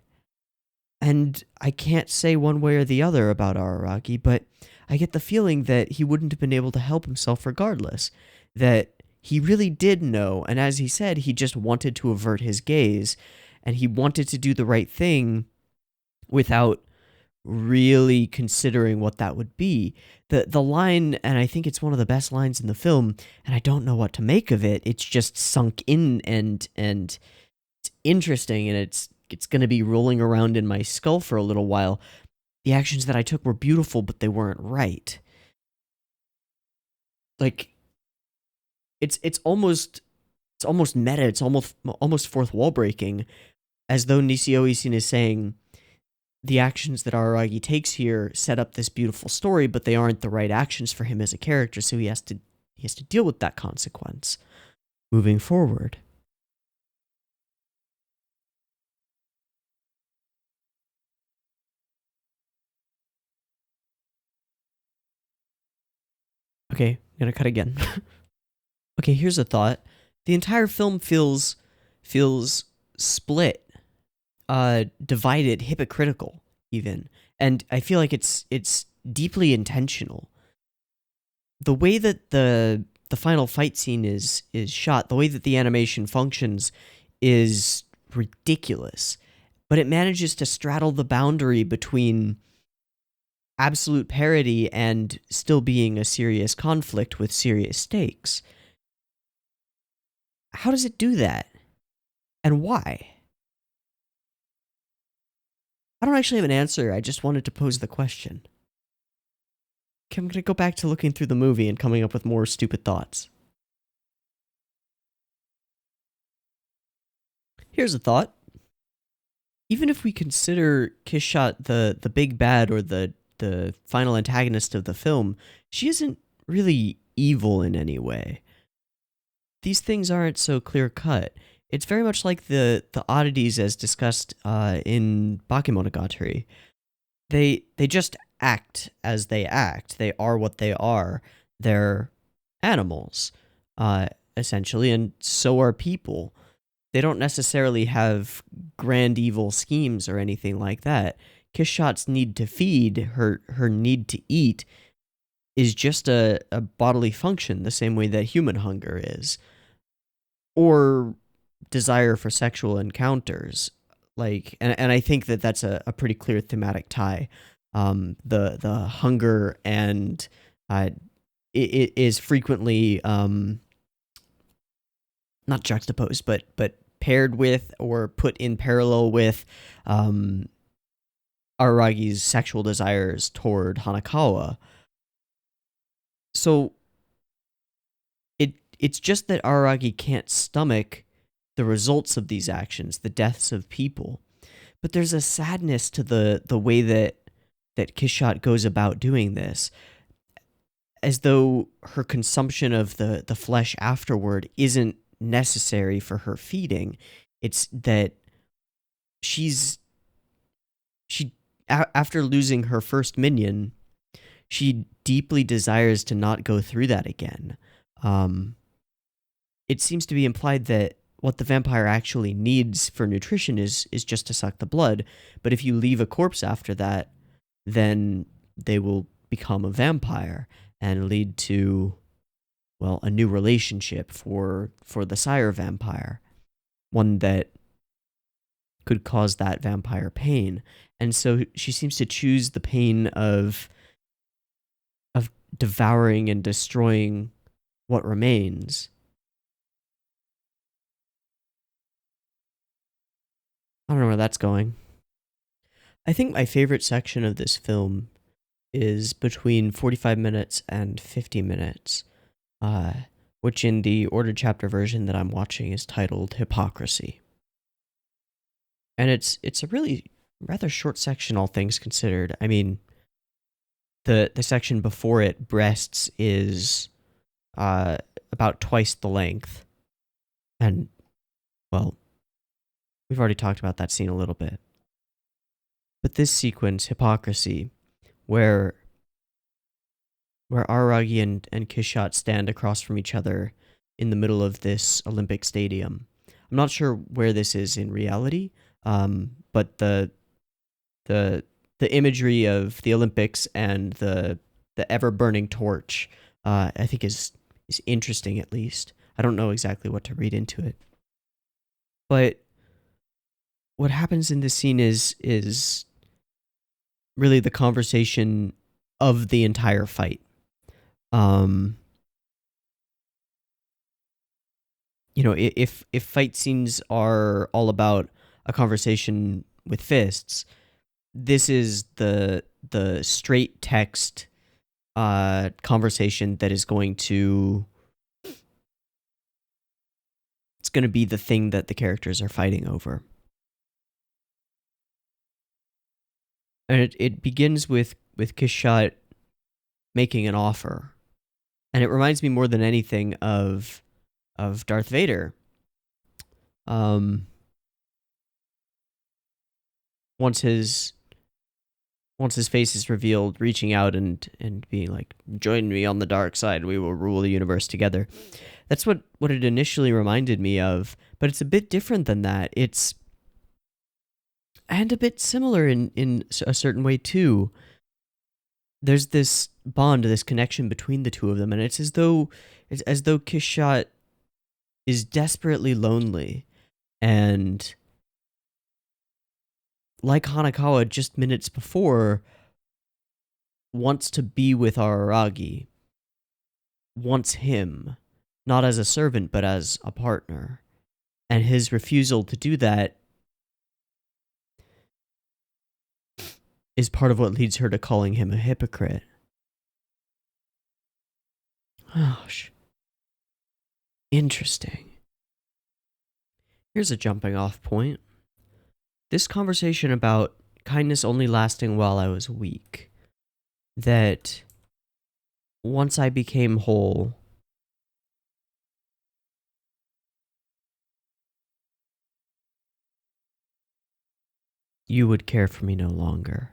And I can't say one way or the other about Araragi, but I get the feeling that he wouldn't have been able to help himself regardless. That he really did know, and as he said, he just wanted to avert his gaze, and he wanted to do the right thing without really considering what that would be. The line, and I think it's one of the best lines in the film, and I don't know what to make of it. It's just sunk in and it's interesting, and it's going to be rolling around in my skull for a little while. The actions that I took were beautiful, but they weren't right. Like, it's almost meta. It's almost fourth wall breaking, as though Nishio Isin is saying, the actions that Araragi takes here set up this beautiful story, but they aren't the right actions for him as a character, so he has to deal with that consequence moving forward. Okay, I'm gonna cut again. Okay, here's a thought. The entire film feels split, divided, hypocritical, even. And I feel like it's deeply intentional. The way that the final fight scene is shot, the way that the animation functions is ridiculous. But it manages to straddle the boundary between absolute parody and still being a serious conflict with serious stakes. How does it do that? And why? I don't actually have an answer. I just wanted to pose the question. Okay, I'm going to go back to looking through the movie and coming up with more stupid thoughts. Here's a thought. Even if we consider Kishot the big bad or the final antagonist of the film, she isn't really evil in any way. These things aren't so clear cut. It's very much like the oddities as discussed in Bakemonogatari. They just act as they act. They are what they are. They're animals, essentially, and so are people. They don't necessarily have grand evil schemes or anything like that. Kishot's need to feed, her need to eat, is just a bodily function, the same way that human hunger is. Or desire for sexual encounters. And I think that that's a pretty clear thematic tie. The hunger and it is frequently not juxtaposed, but paired with or put in parallel with Aragi's sexual desires toward Hanakawa. So it's just that Araragi can't stomach the results of these actions, the deaths of people. But there's a sadness to the way that Kishot goes about doing this, as though her consumption of the flesh afterward isn't necessary for her feeding. It's that she after losing her first minion, she deeply desires to not go through that again. It seems to be implied that what the vampire actually needs for nutrition is just to suck the blood. But if you leave a corpse after that, then they will become a vampire and lead to, well, a new relationship for the sire vampire, one that could cause that vampire pain. And so she seems to choose the pain of devouring and destroying what remains. I don't know where that's going. I think my favorite section of this film is between 45 minutes and 50 minutes, which in the ordered chapter version that I'm watching is titled Hypocrisy. And it's a really rather short section, all things considered. I mean, the section before it, Breasts, is about twice the length. And, well, we've already talked about that scene a little bit. But this sequence, Hypocrisy, where Araragi and Kishot stand across from each other in the middle of this Olympic stadium. I'm not sure where this is in reality, but the imagery of the Olympics and the ever burning torch, I think is interesting. At least I don't know exactly what to read into it, but what happens in this scene is really the conversation of the entire fight. If fight scenes are all about a conversation with fists, this is the straight text conversation that is going to be the thing that the characters are fighting over. And it begins with Kishot making an offer. And it reminds me more than anything of Darth Vader. Once his face is revealed, reaching out and being like, join me on the dark side, we will rule the universe together. That's what it initially reminded me of, but it's a bit different than that. It's and a bit similar in a certain way too. There's this bond, this connection between the two of them, and it's as though Kishot is desperately lonely, and like Hanakawa just minutes before, wants to be with Araragi, wants him, not as a servant, but as a partner. And his refusal to do that is part of what leads her to calling him a hypocrite. Gosh. Interesting. Here's a jumping off point. This conversation about kindness only lasting while I was weak. That once I became whole, you would care for me no longer.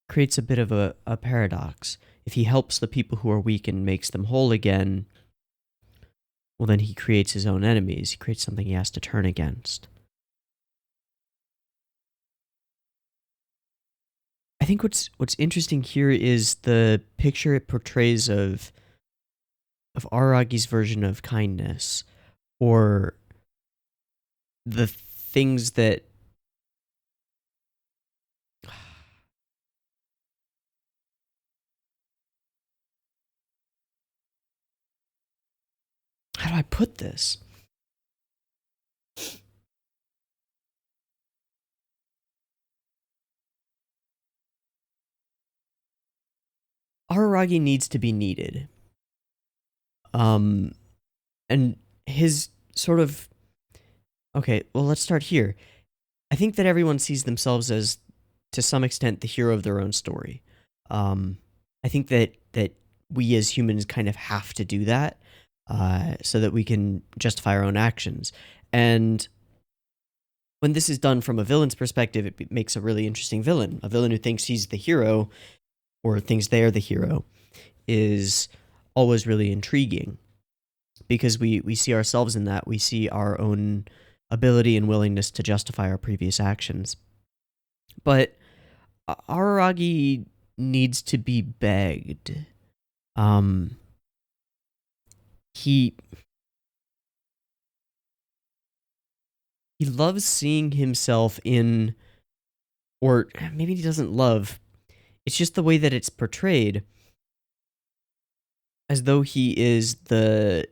Creates a bit of a paradox. If he helps the people who are weak and makes them whole again, well, then he creates his own enemies. He creates something he has to turn against. I think what's interesting here is the picture it portrays of Aragi's version of kindness, or the things that how do I put this? Araragi needs to be needed. And his sort of... Okay, well, let's start here. I think that everyone sees themselves as, to some extent, the hero of their own story. I think that we as humans kind of have to do that so that we can justify our own actions. And when this is done from a villain's perspective, it makes a really interesting villain. A villain who thinks he's the hero, or thinks they're the hero, is always really intriguing. Because we see ourselves in that. We see our own ability and willingness to justify our previous actions. But Araragi needs to be begged. He loves seeing himself in, or maybe he doesn't love, it's just the way that it's portrayed, as though he is the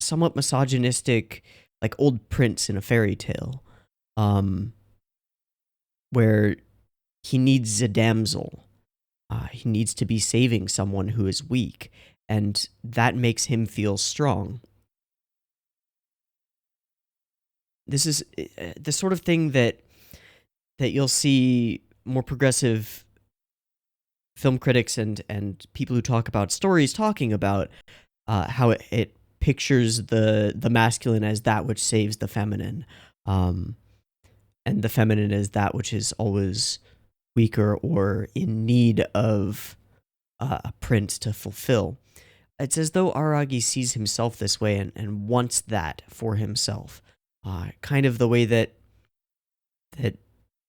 somewhat misogynistic, like, old prince in a fairy tale, where he needs a damsel. He needs to be saving someone who is weak, and that makes him feel strong. This is the sort of thing that you'll see more progressive film critics and people who talk about stories talking about, how it pictures the masculine as that which saves the feminine, and the feminine as that which is always weaker or in need of a prince to fulfill. It's as though Aragi sees himself this way and wants that for himself. Kind of the way that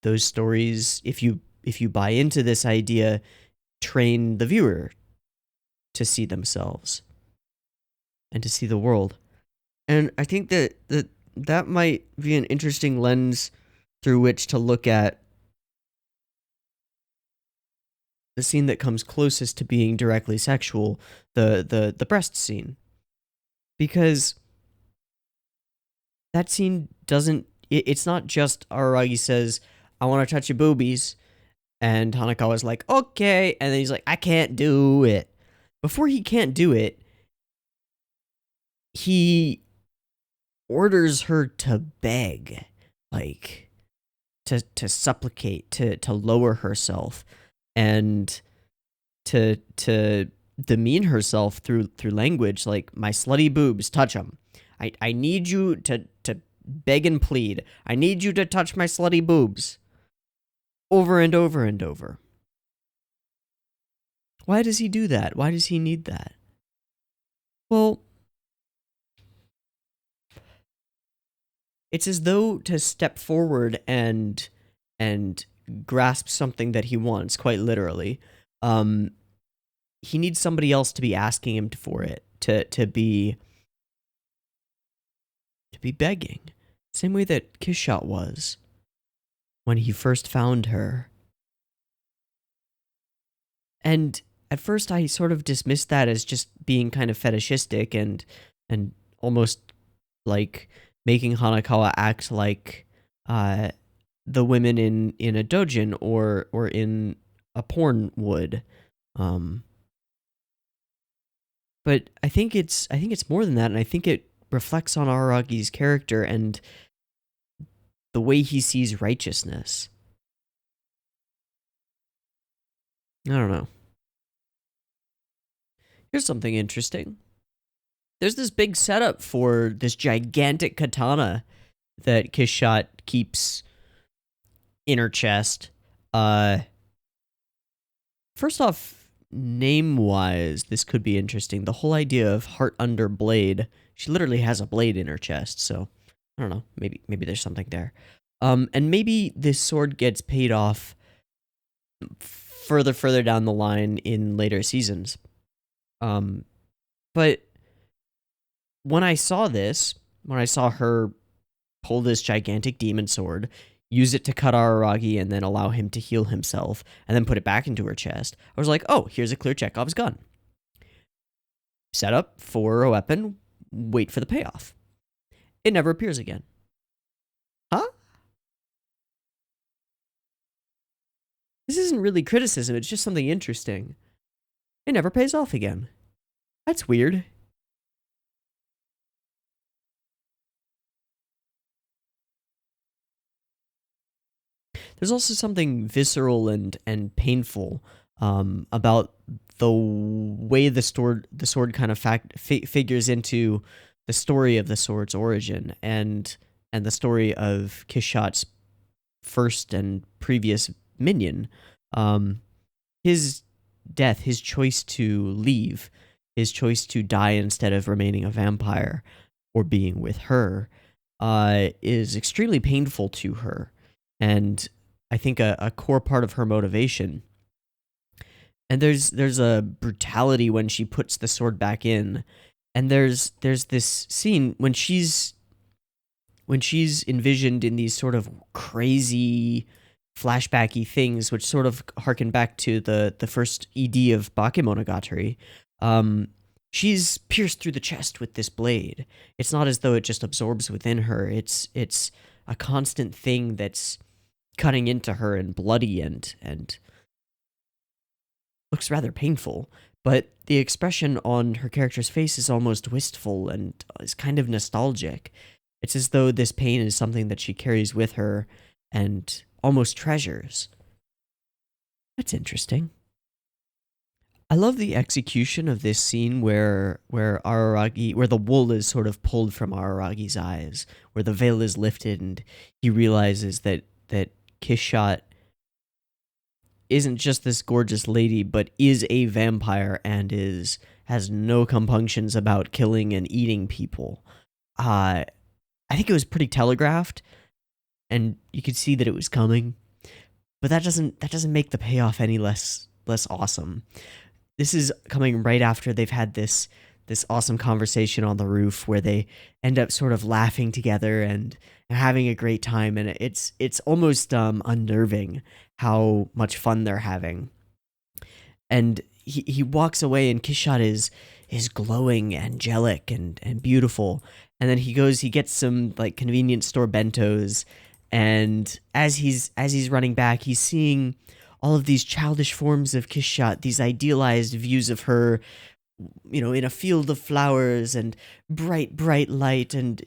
those stories, if you buy into this idea, train the viewer to see themselves and to see the world. And I think that might be an interesting lens through which to look at the scene that comes closest to being directly sexual, the breast scene. Because that scene doesn't... It's not just Araragi says, I want to touch your boobies, and Hanakawa's like, okay, and then he's like, I can't do it. Before he can't do it, he orders her to beg, like, to supplicate, to lower herself, and to demean herself through language like, my slutty boobs, touch them. I need you to beg and plead. I need you to touch my slutty boobs. Over and over and over. Why does he do that? Why does he need that? Well, it's as though to step forward and grasp something that he wants, quite literally. He needs somebody else to be asking him for it, to be begging. Same way that Kishot was when he first found her. And at first I sort of dismissed that as just being kind of fetishistic and almost like making Hanakawa act like the women in a dojin or in a porn would. But I think it's more than that, and I think it reflects on Araragi's character and the way he sees righteousness. I don't know. Here's something interesting. There's this big setup for this gigantic katana that Kishot keeps in her chest. First off, name-wise, this could be interesting. The whole idea of heart under blade. She literally has a blade in her chest, so I don't know. Maybe there's something there. And maybe this sword gets paid off further down the line in later seasons. But when I saw her pull this gigantic demon sword, use it to cut Araragi and then allow him to heal himself, and then put it back into her chest, I was like, oh, here's a clear Chekhov's gun. Set up for a weapon, wait for the payoff. It never appears again. Huh? This isn't really criticism, it's just something interesting. It never pays off again. That's weird. There's also something visceral and painful about the way the sword kind of figures into the story of the sword's origin and the story of Kishot's first and previous minion. His death, his choice to leave, his choice to die instead of remaining a vampire or being with her, is extremely painful to her. And I think a core part of her motivation. And there's a brutality when she puts the sword back in. And there's this scene when she's envisioned in these sort of crazy flashbacky things, which sort of harken back to the first ED of Bakemonogatari. She's pierced through the chest with this blade. It's not as though it just absorbs within her. It's a constant thing that's cutting into her and bloody and looks rather painful. But the expression on her character's face is almost wistful and is kind of nostalgic. It's as though this pain is something that she carries with her and almost treasures. That's interesting. I love the execution of this scene where the wool is sort of pulled from Araragi's eyes, where the veil is lifted and he realizes that Kishot isn't just this gorgeous lady, but is a vampire and has no compunctions about killing and eating people. I think it was pretty telegraphed, and you could see that it was coming, but that doesn't make the payoff any less awesome. This is coming right after they've had this awesome conversation on the roof where they end up sort of laughing together and having a great time, and it's almost unnerving how much fun they're having. And he walks away, and Kishot is glowing, angelic, and beautiful. And then he gets some like convenience store bentos, and as he's running back, he's seeing all of these childish forms of Kishot, these idealized views of her, in a field of flowers and bright light and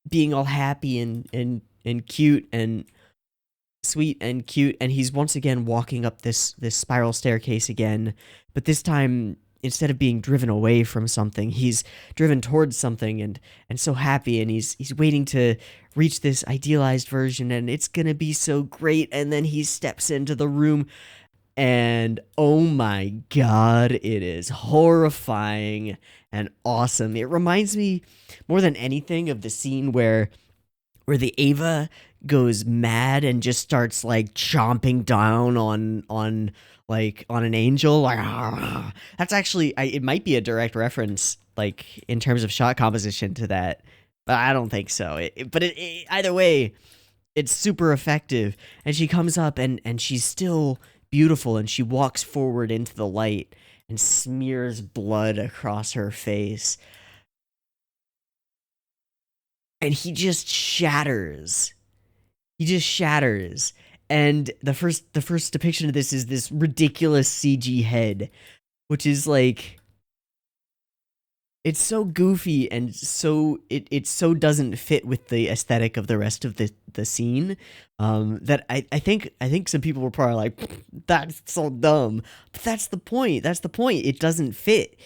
being all happy and cute, and sweet and cute, and he's once again walking up this spiral staircase again, but this time instead of being driven away from something, he's driven towards something, and so happy, and he's waiting to reach this idealized version, and it's gonna be so great. And then he steps into the room, and oh my god, it is horrifying and awesome. It reminds me more than anything of the scene where the Ava goes mad and just starts like chomping down on like on an angel. Like, that's actually it might be a direct reference like in terms of shot composition to that, but I don't think so. Either way, it's super effective. And she comes up, and she's still beautiful, and she walks forward into the light and smears blood across her face, and he just shatters. He just shatters. And the first depiction of this is this ridiculous CG head, which is like, it's so goofy, and so it so doesn't fit with the aesthetic of the rest of the scene, that I think some people were probably like, that's so dumb. But that's the point. That's the point. It doesn't fit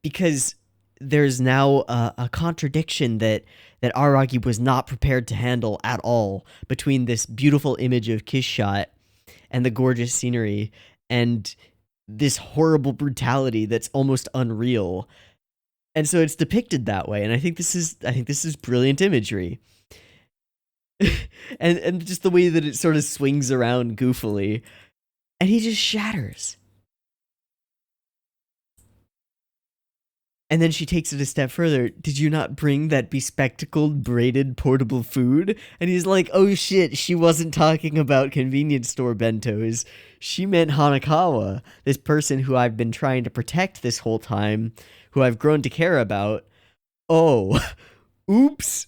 because there's now a contradiction that Araki was not prepared to handle at all between this beautiful image of Kiss Shot and the gorgeous scenery and this horrible brutality that's almost unreal. And so it's depicted that way, and I think this is brilliant imagery. and just the way that it sort of swings around goofily, and he just shatters. And then she takes it a step further. Did you not bring that bespectacled, braided, portable food? And he's like, oh shit, she wasn't talking about convenience store bentos. She meant Hanakawa, this person who I've been trying to protect this whole time, who I've grown to care about. Oh, oops.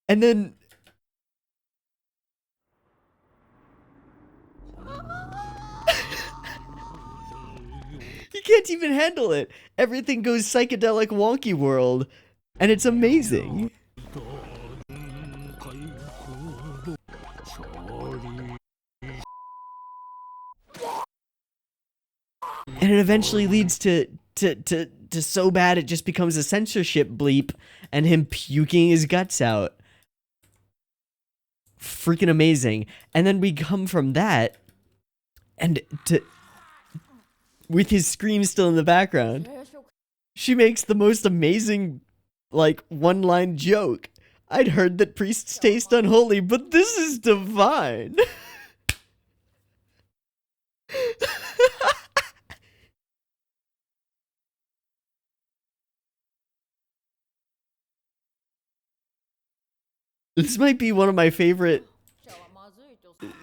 And then... he can't even handle it. Everything goes psychedelic wonky world, and it's amazing. And it eventually leads to so bad it just becomes a censorship bleep and him puking his guts out. Freaking amazing. And then we come from that and to with his scream still in the background, she makes the most amazing like one-line joke. I'd heard that priests taste unholy, but this is divine. This might be one of my favorite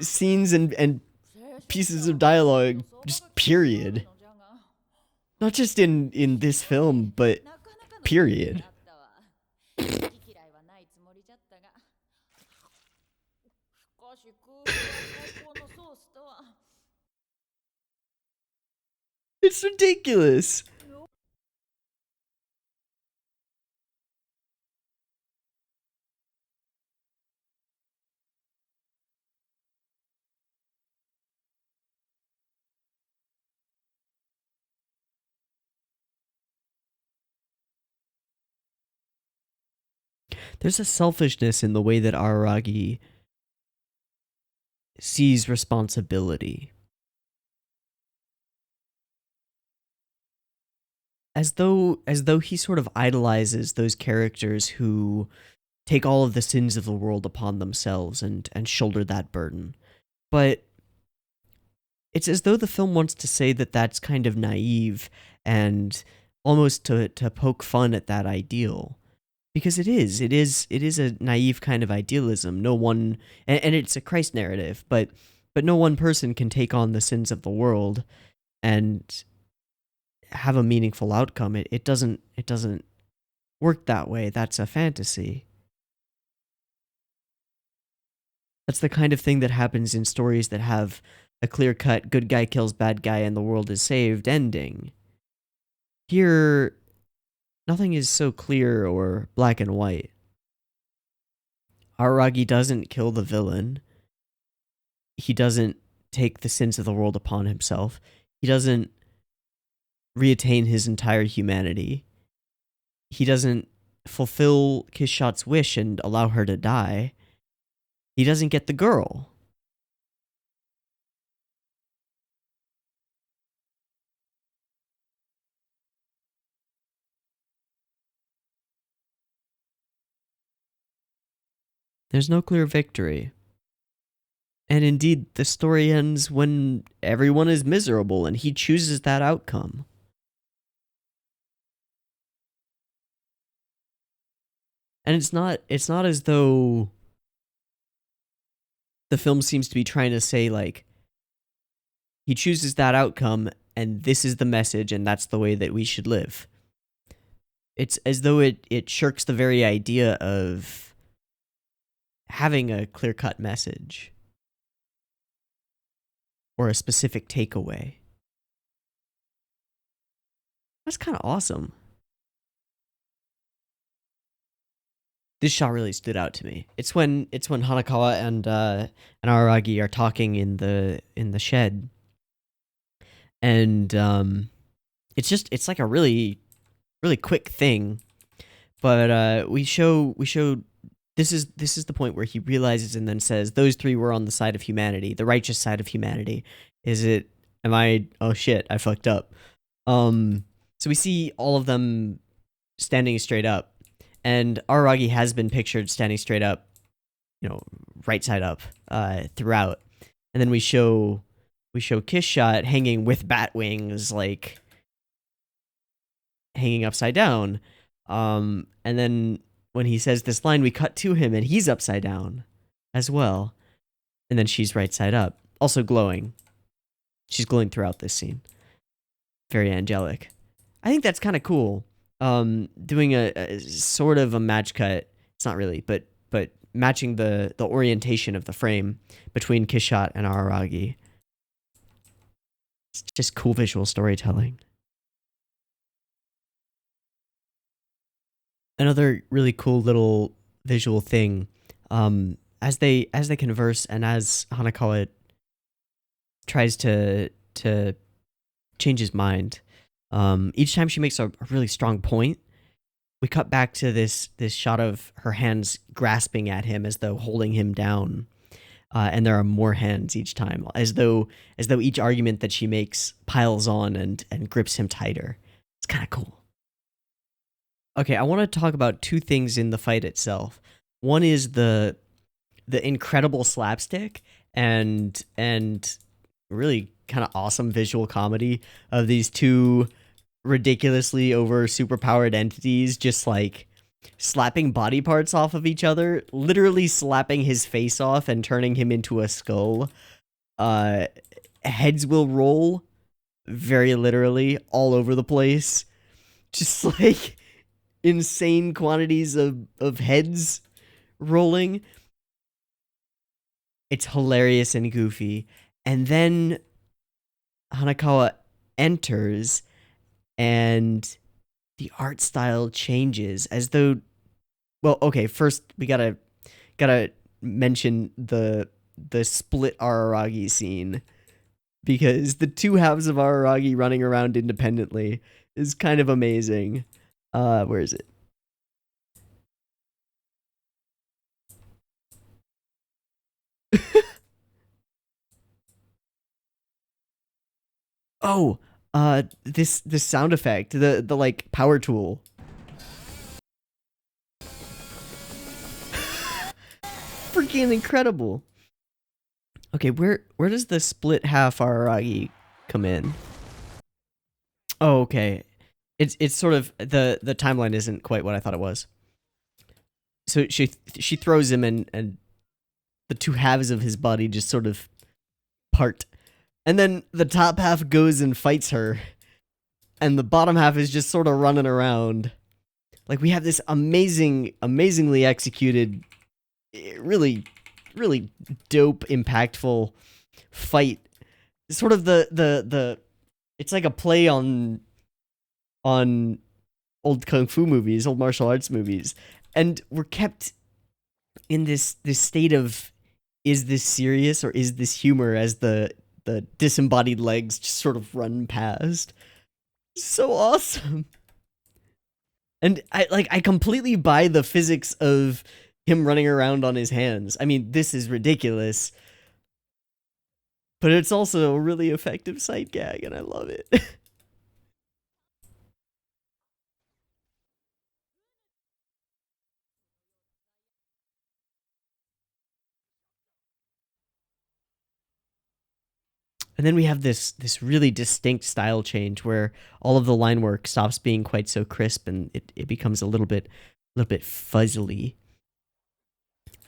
scenes and pieces of dialogue, just period. Not just in this film, but period. It's ridiculous. There's a selfishness in the way that Araragi sees responsibility. As though he sort of idolizes those characters who take all of the sins of the world upon themselves and shoulder that burden. But it's as though the film wants to say that that's kind of naive and almost to poke fun at that ideal. Because it is a naive kind of idealism. No one, and it's a Christ narrative, but no one person can take on the sins of the world and have a meaningful outcome. It doesn't work that way. That's a fantasy. That's the kind of thing that happens in stories that have a clear-cut good guy kills bad guy and the world is saved ending. Here, nothing is so clear or black and white. Araragi doesn't kill the villain. he doesn't take the sins of the world upon himself. He doesn't reattain his entire humanity. He doesn't fulfill Kishot's wish and allow her to die. He doesn't get the girl. There's no clear victory. And indeed, the story ends when everyone is miserable and he chooses that outcome. And it's not as though the film seems to be trying to say, like, he chooses that outcome and this is the message and that's the way that we should live. It's as though it shirks the very idea of having a clear-cut message or a specific takeaway. That's kind of awesome. This shot really stood out to me. It's when Hanakawa and Araragi are talking in the shed, and it's like a really quick thing, but we show this is the point where he realizes and then says those three were on the side of humanity, the righteous side of humanity. Oh shit, I fucked up. So we see all of them standing straight up, and Araragi has been pictured standing straight up, right side up, throughout. And then we show Kishot hanging with bat wings, like hanging upside down. And then when he says this line, we cut to him and he's upside down as well. And then she's right side up, also glowing. She's glowing throughout this scene. Very angelic. I think that's kind of cool. Doing a sort of a match cut. It's not really, but matching the orientation of the frame between Kishot and Araragi. It's just cool visual storytelling. Another really cool little visual thing, as they converse and as Hanakawa tries to change his mind, each time she makes a really strong point, we cut back to this shot of her hands grasping at him as though holding him down, and there are more hands each time, as though each argument that she makes piles on and grips him tighter. It's kind of cool. Okay, I want to talk about two things in the fight itself. One is the incredible slapstick and really kind of awesome visual comedy of these two ridiculously over superpowered entities just like slapping body parts off of each other, literally slapping his face off and turning him into a skull. Heads will roll, very literally, all over the place. Just like insane quantities of heads rolling. It's hilarious and goofy. And then Hanakawa enters and the art style changes as though, well, okay, first we gotta mention the split Araragi scene, because the two halves of Araragi running around independently is kind of amazing. Where is it? Oh, this sound effect, the like power tool. Freaking incredible. Okay, where does the split half Araragi come in? Oh, okay. It's sort of the timeline isn't quite what I thought it was. So she throws him and the two halves of his body just sort of part. And then the top half goes and fights her. And the bottom half is just sort of running around. Like, we have this amazingly executed, really dope, impactful fight. Sort of the it's like a play on old kung fu movies, old martial arts movies. And we're kept in this state of is this serious or is this humor as the disembodied legs just sort of run past. So awesome. And I completely buy the physics of him running around on his hands. I mean, this is ridiculous. But it's also a really effective sight gag, and I love it. And then we have this really distinct style change where all of the line work stops being quite so crisp and it becomes a little bit fuzzily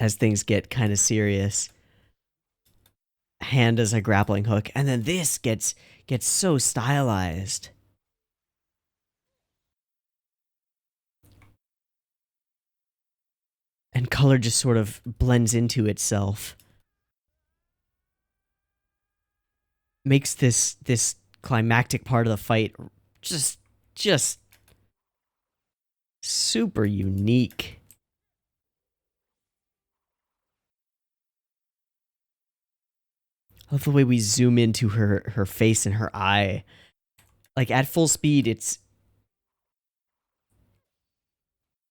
as things get kind of serious. Hand as a grappling hook, and then this gets so stylized. And color just sort of blends into itself. Makes this climactic part of the fight just super unique. I love the way we zoom into her face and her eye. Like at full speed,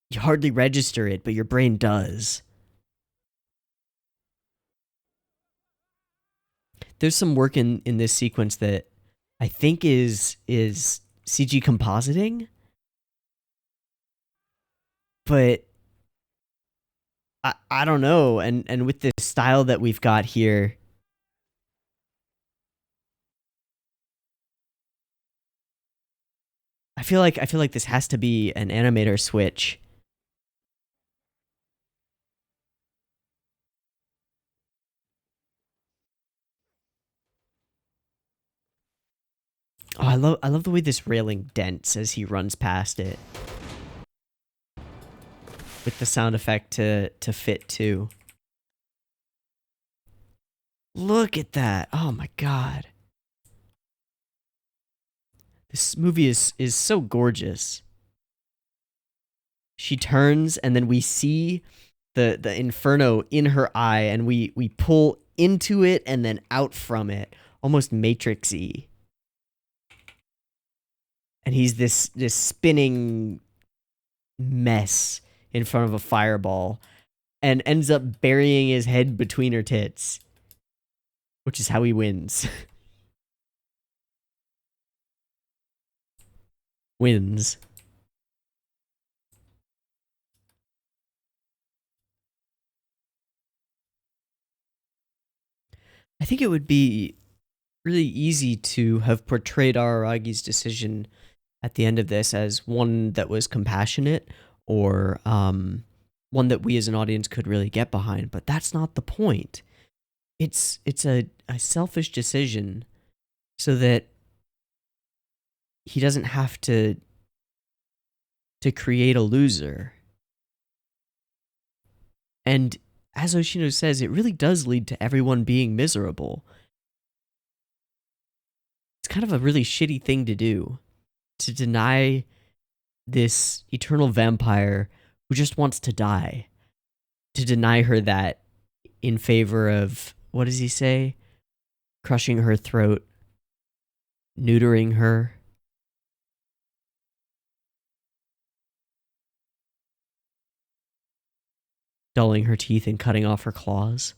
you hardly register it, but your brain does. There's some work in this sequence that I think is CG compositing, but I don't know. And with this style that we've got here, I feel like this has to be an animator switch. Oh, I love the way this railing dents as he runs past it. With the sound effect to fit too. Look at that. Oh my god. This movie is so gorgeous. She turns and then we see the inferno in her eye and we pull into it and then out from it, almost Matrix-y. And he's this spinning mess in front of a fireball and ends up burying his head between her tits, which is how he wins. Wins. I think it would be really easy to have portrayed Araragi's decision at the end of this as one that was compassionate or one that we as an audience could really get behind, but that's not the point. It's a selfish decision so that he doesn't have to create a loser. And as Oshino says, it really does lead to everyone being miserable. It's kind of a really shitty thing to do, to deny this eternal vampire who just wants to die, to deny her that in favor of, what does he say? Crushing her throat, neutering her. Dulling her teeth and cutting off her claws.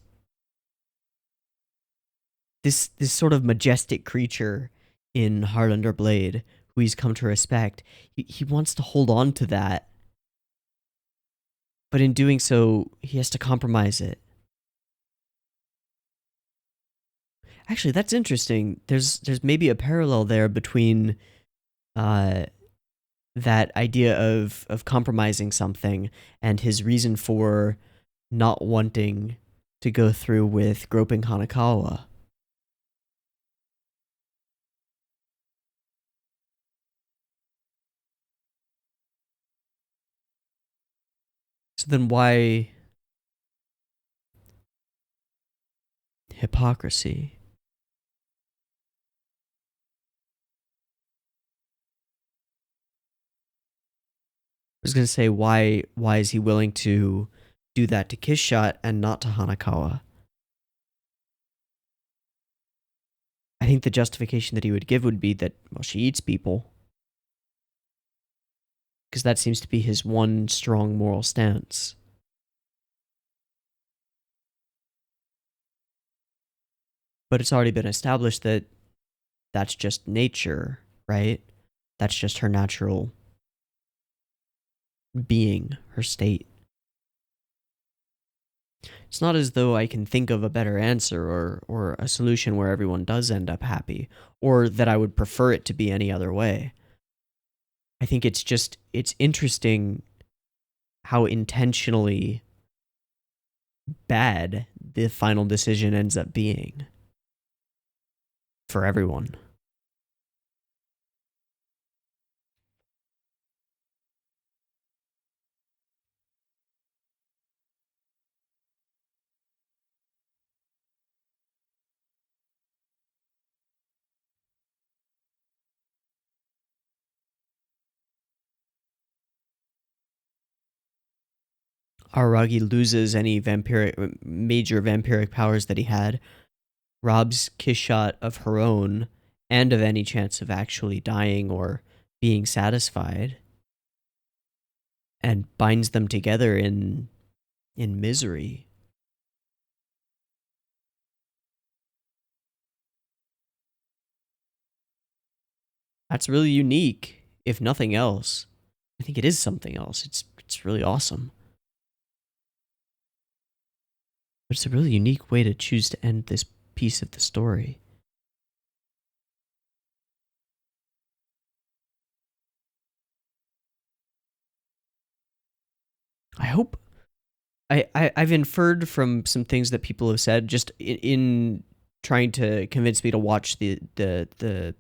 This sort of majestic creature in Heart Under Blade, who he's come to respect, he wants to hold on to that. But in doing so, he has to compromise it. Actually, that's interesting. There's maybe a parallel there between that idea of compromising something and his reason for not wanting to go through with groping Hanakawa. So then why hypocrisy? I was going to say, why is he willing to do that to Kiss Shot and not to Hanakawa? I think the justification that he would give would be that, well, she eats people. Because that seems to be his one strong moral stance. But it's already been established that that's just nature, right? That's just her natural being, her state. It's not as though I can think of a better answer or a solution where everyone does end up happy, or that I would prefer it to be any other way. I think it's interesting how intentionally bad the final decision ends up being for everyone. Araragi loses any major vampiric powers that he had, robs Kishot of her own and of any chance of actually dying or being satisfied, and binds them together in misery. That's really unique, if nothing else. I think it is something else. It's really awesome. But it's a really unique way to choose to end this piece of the story. I hope I've inferred from some things that people have said just in trying to convince me to watch to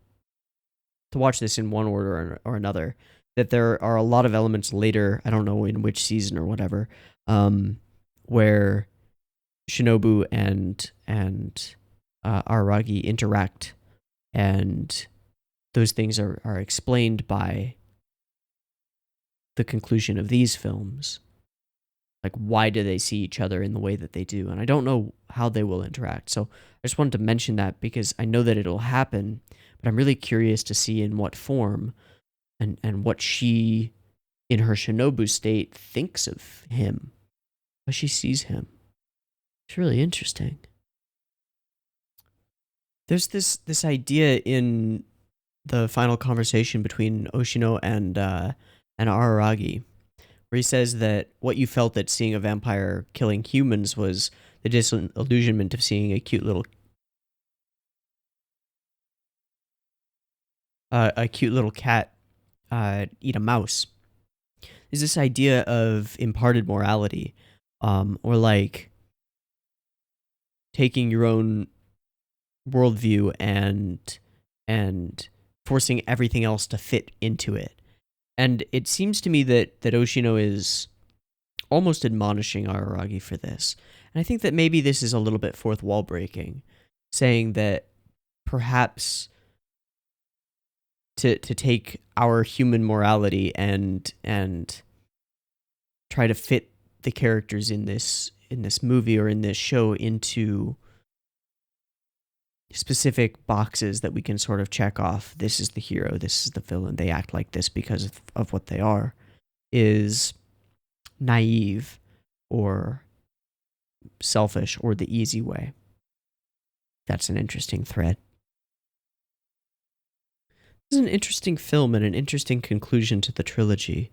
watch this in one order or another, that there are a lot of elements later, I don't know in which season or whatever, where Shinobu and Araragi interact, and those things are explained by the conclusion of these films. Like, why do they see each other in the way that they do? And I don't know how they will interact. So I just wanted to mention that because I know that it'll happen, but I'm really curious to see in what form and what she, in her Shinobu state, thinks of him, how she sees him. It's really interesting. There's this idea in the final conversation between Oshino and Araragi, where he says that what you felt at seeing a vampire killing humans was the disillusionment of seeing a cute little cat eat a mouse. Is this idea of imparted morality, or like taking your own worldview and forcing everything else to fit into it. And it seems to me that Oshino is almost admonishing Araragi for this. And I think that maybe this is a little bit fourth wall breaking, saying that perhaps to take our human morality and try to fit the characters in this movie or in this show into specific boxes that we can sort of check off. This is the hero, this is the villain, they act like this because of what they are, is naive or selfish or the easy way. That's an interesting thread. This is an interesting film and an interesting conclusion to the trilogy.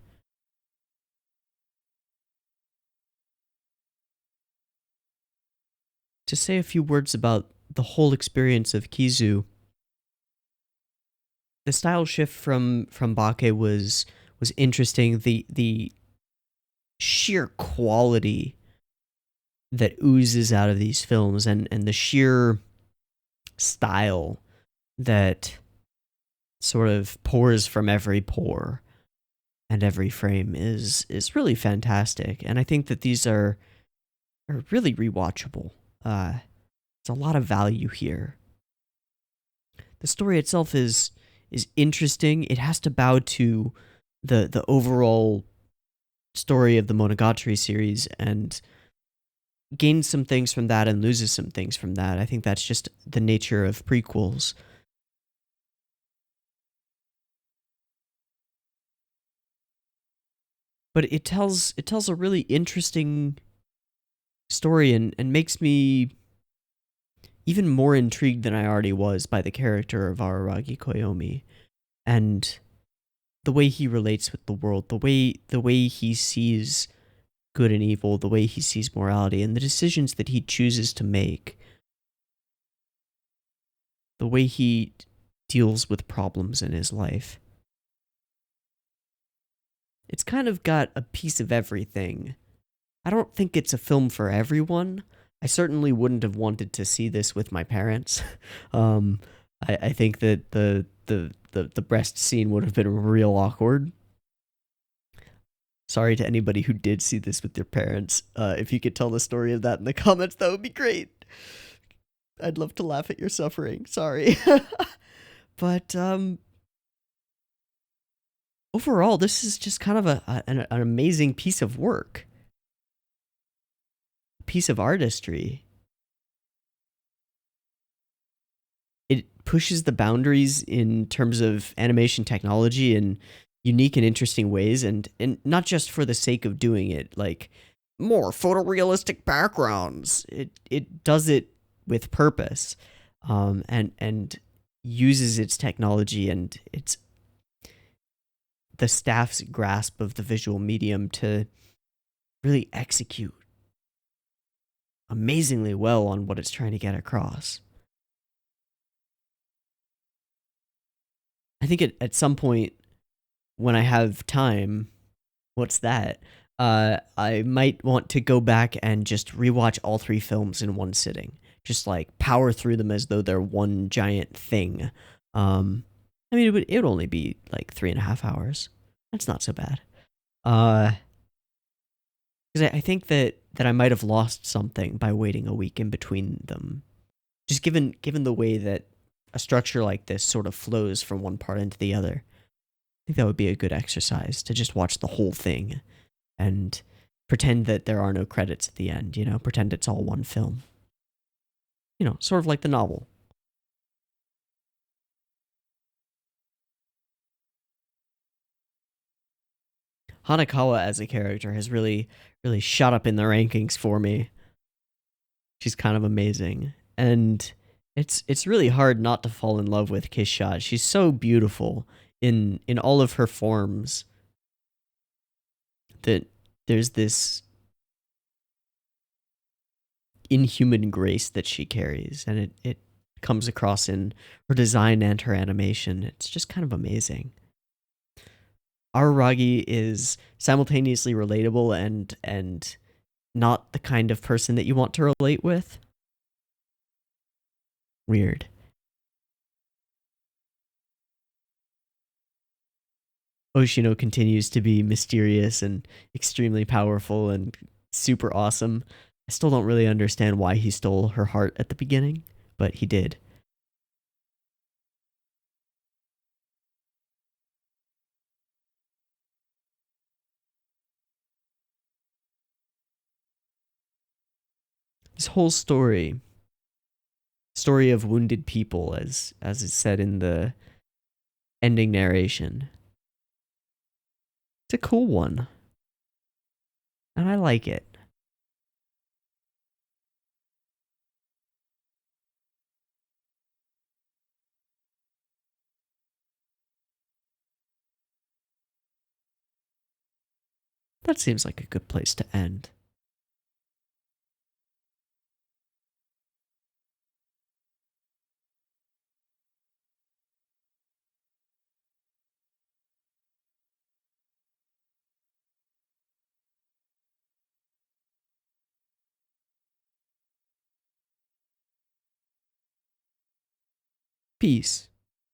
To say a few words about the whole experience of Kizu, the style shift from Bake was interesting. The sheer quality that oozes out of these films and the sheer style that sort of pours from every pore and every frame is really fantastic. And I think that these are really rewatchable. There's a lot of value here. The story itself is interesting. It has to bow to the overall story of the Monogatari series, and gains some things from that and loses some things from that. I think that's just the nature of prequels. But it tells a really interesting story and makes me even more intrigued than I already was by the character of Araragi Koyomi and the way he relates with the world, the way he sees good and evil, the way he sees morality, and the decisions that he chooses to make, the way he deals with problems in his life. It's kind of got a piece of everything. I don't think it's a film for everyone. I certainly wouldn't have wanted to see this with my parents. um, I think that the breast scene would have been real awkward. Sorry to anybody who did see this with their parents. If you could tell the story of that in the comments, that would be great. I'd love to laugh at your suffering. Sorry. But overall, this is just kind of an amazing piece of work. A piece of artistry. It pushes the boundaries in terms of animation technology in unique and interesting ways, and not just for the sake of doing it, like more photorealistic backgrounds. It does it with purpose, and uses its technology and its the staff's grasp of the visual medium to really execute amazingly well on what it's trying to get across. I think at some point when I have time, what's that? I might want to go back and just rewatch all three films in one sitting. Just like power through them as though they're one giant thing. I mean, it would only be like 3.5 hours. That's not so bad. Because I think that I might have lost something by waiting a week in between them. Just given the way that a structure like this sort of flows from one part into the other. I think that would be a good exercise to just watch the whole thing and pretend that there are no credits at the end, you know, pretend it's all one film. You know, sort of like the novel. Hanakawa as a character has really shot up in the rankings for me. She's kind of amazing. And it's really hard not to fall in love with Kishot. She's so beautiful in all of her forms that there's this inhuman grace that she carries, and it comes across in her design and her animation. It's just kind of amazing. Araragi is simultaneously relatable and not the kind of person that you want to relate with. Weird. Oshino continues to be mysterious and extremely powerful and super awesome. I still don't really understand why he stole her heart at the beginning, but he did. This whole story of wounded people, as is said in the ending narration, it's a cool one, and I like it. That seems like a good place to end. Peace.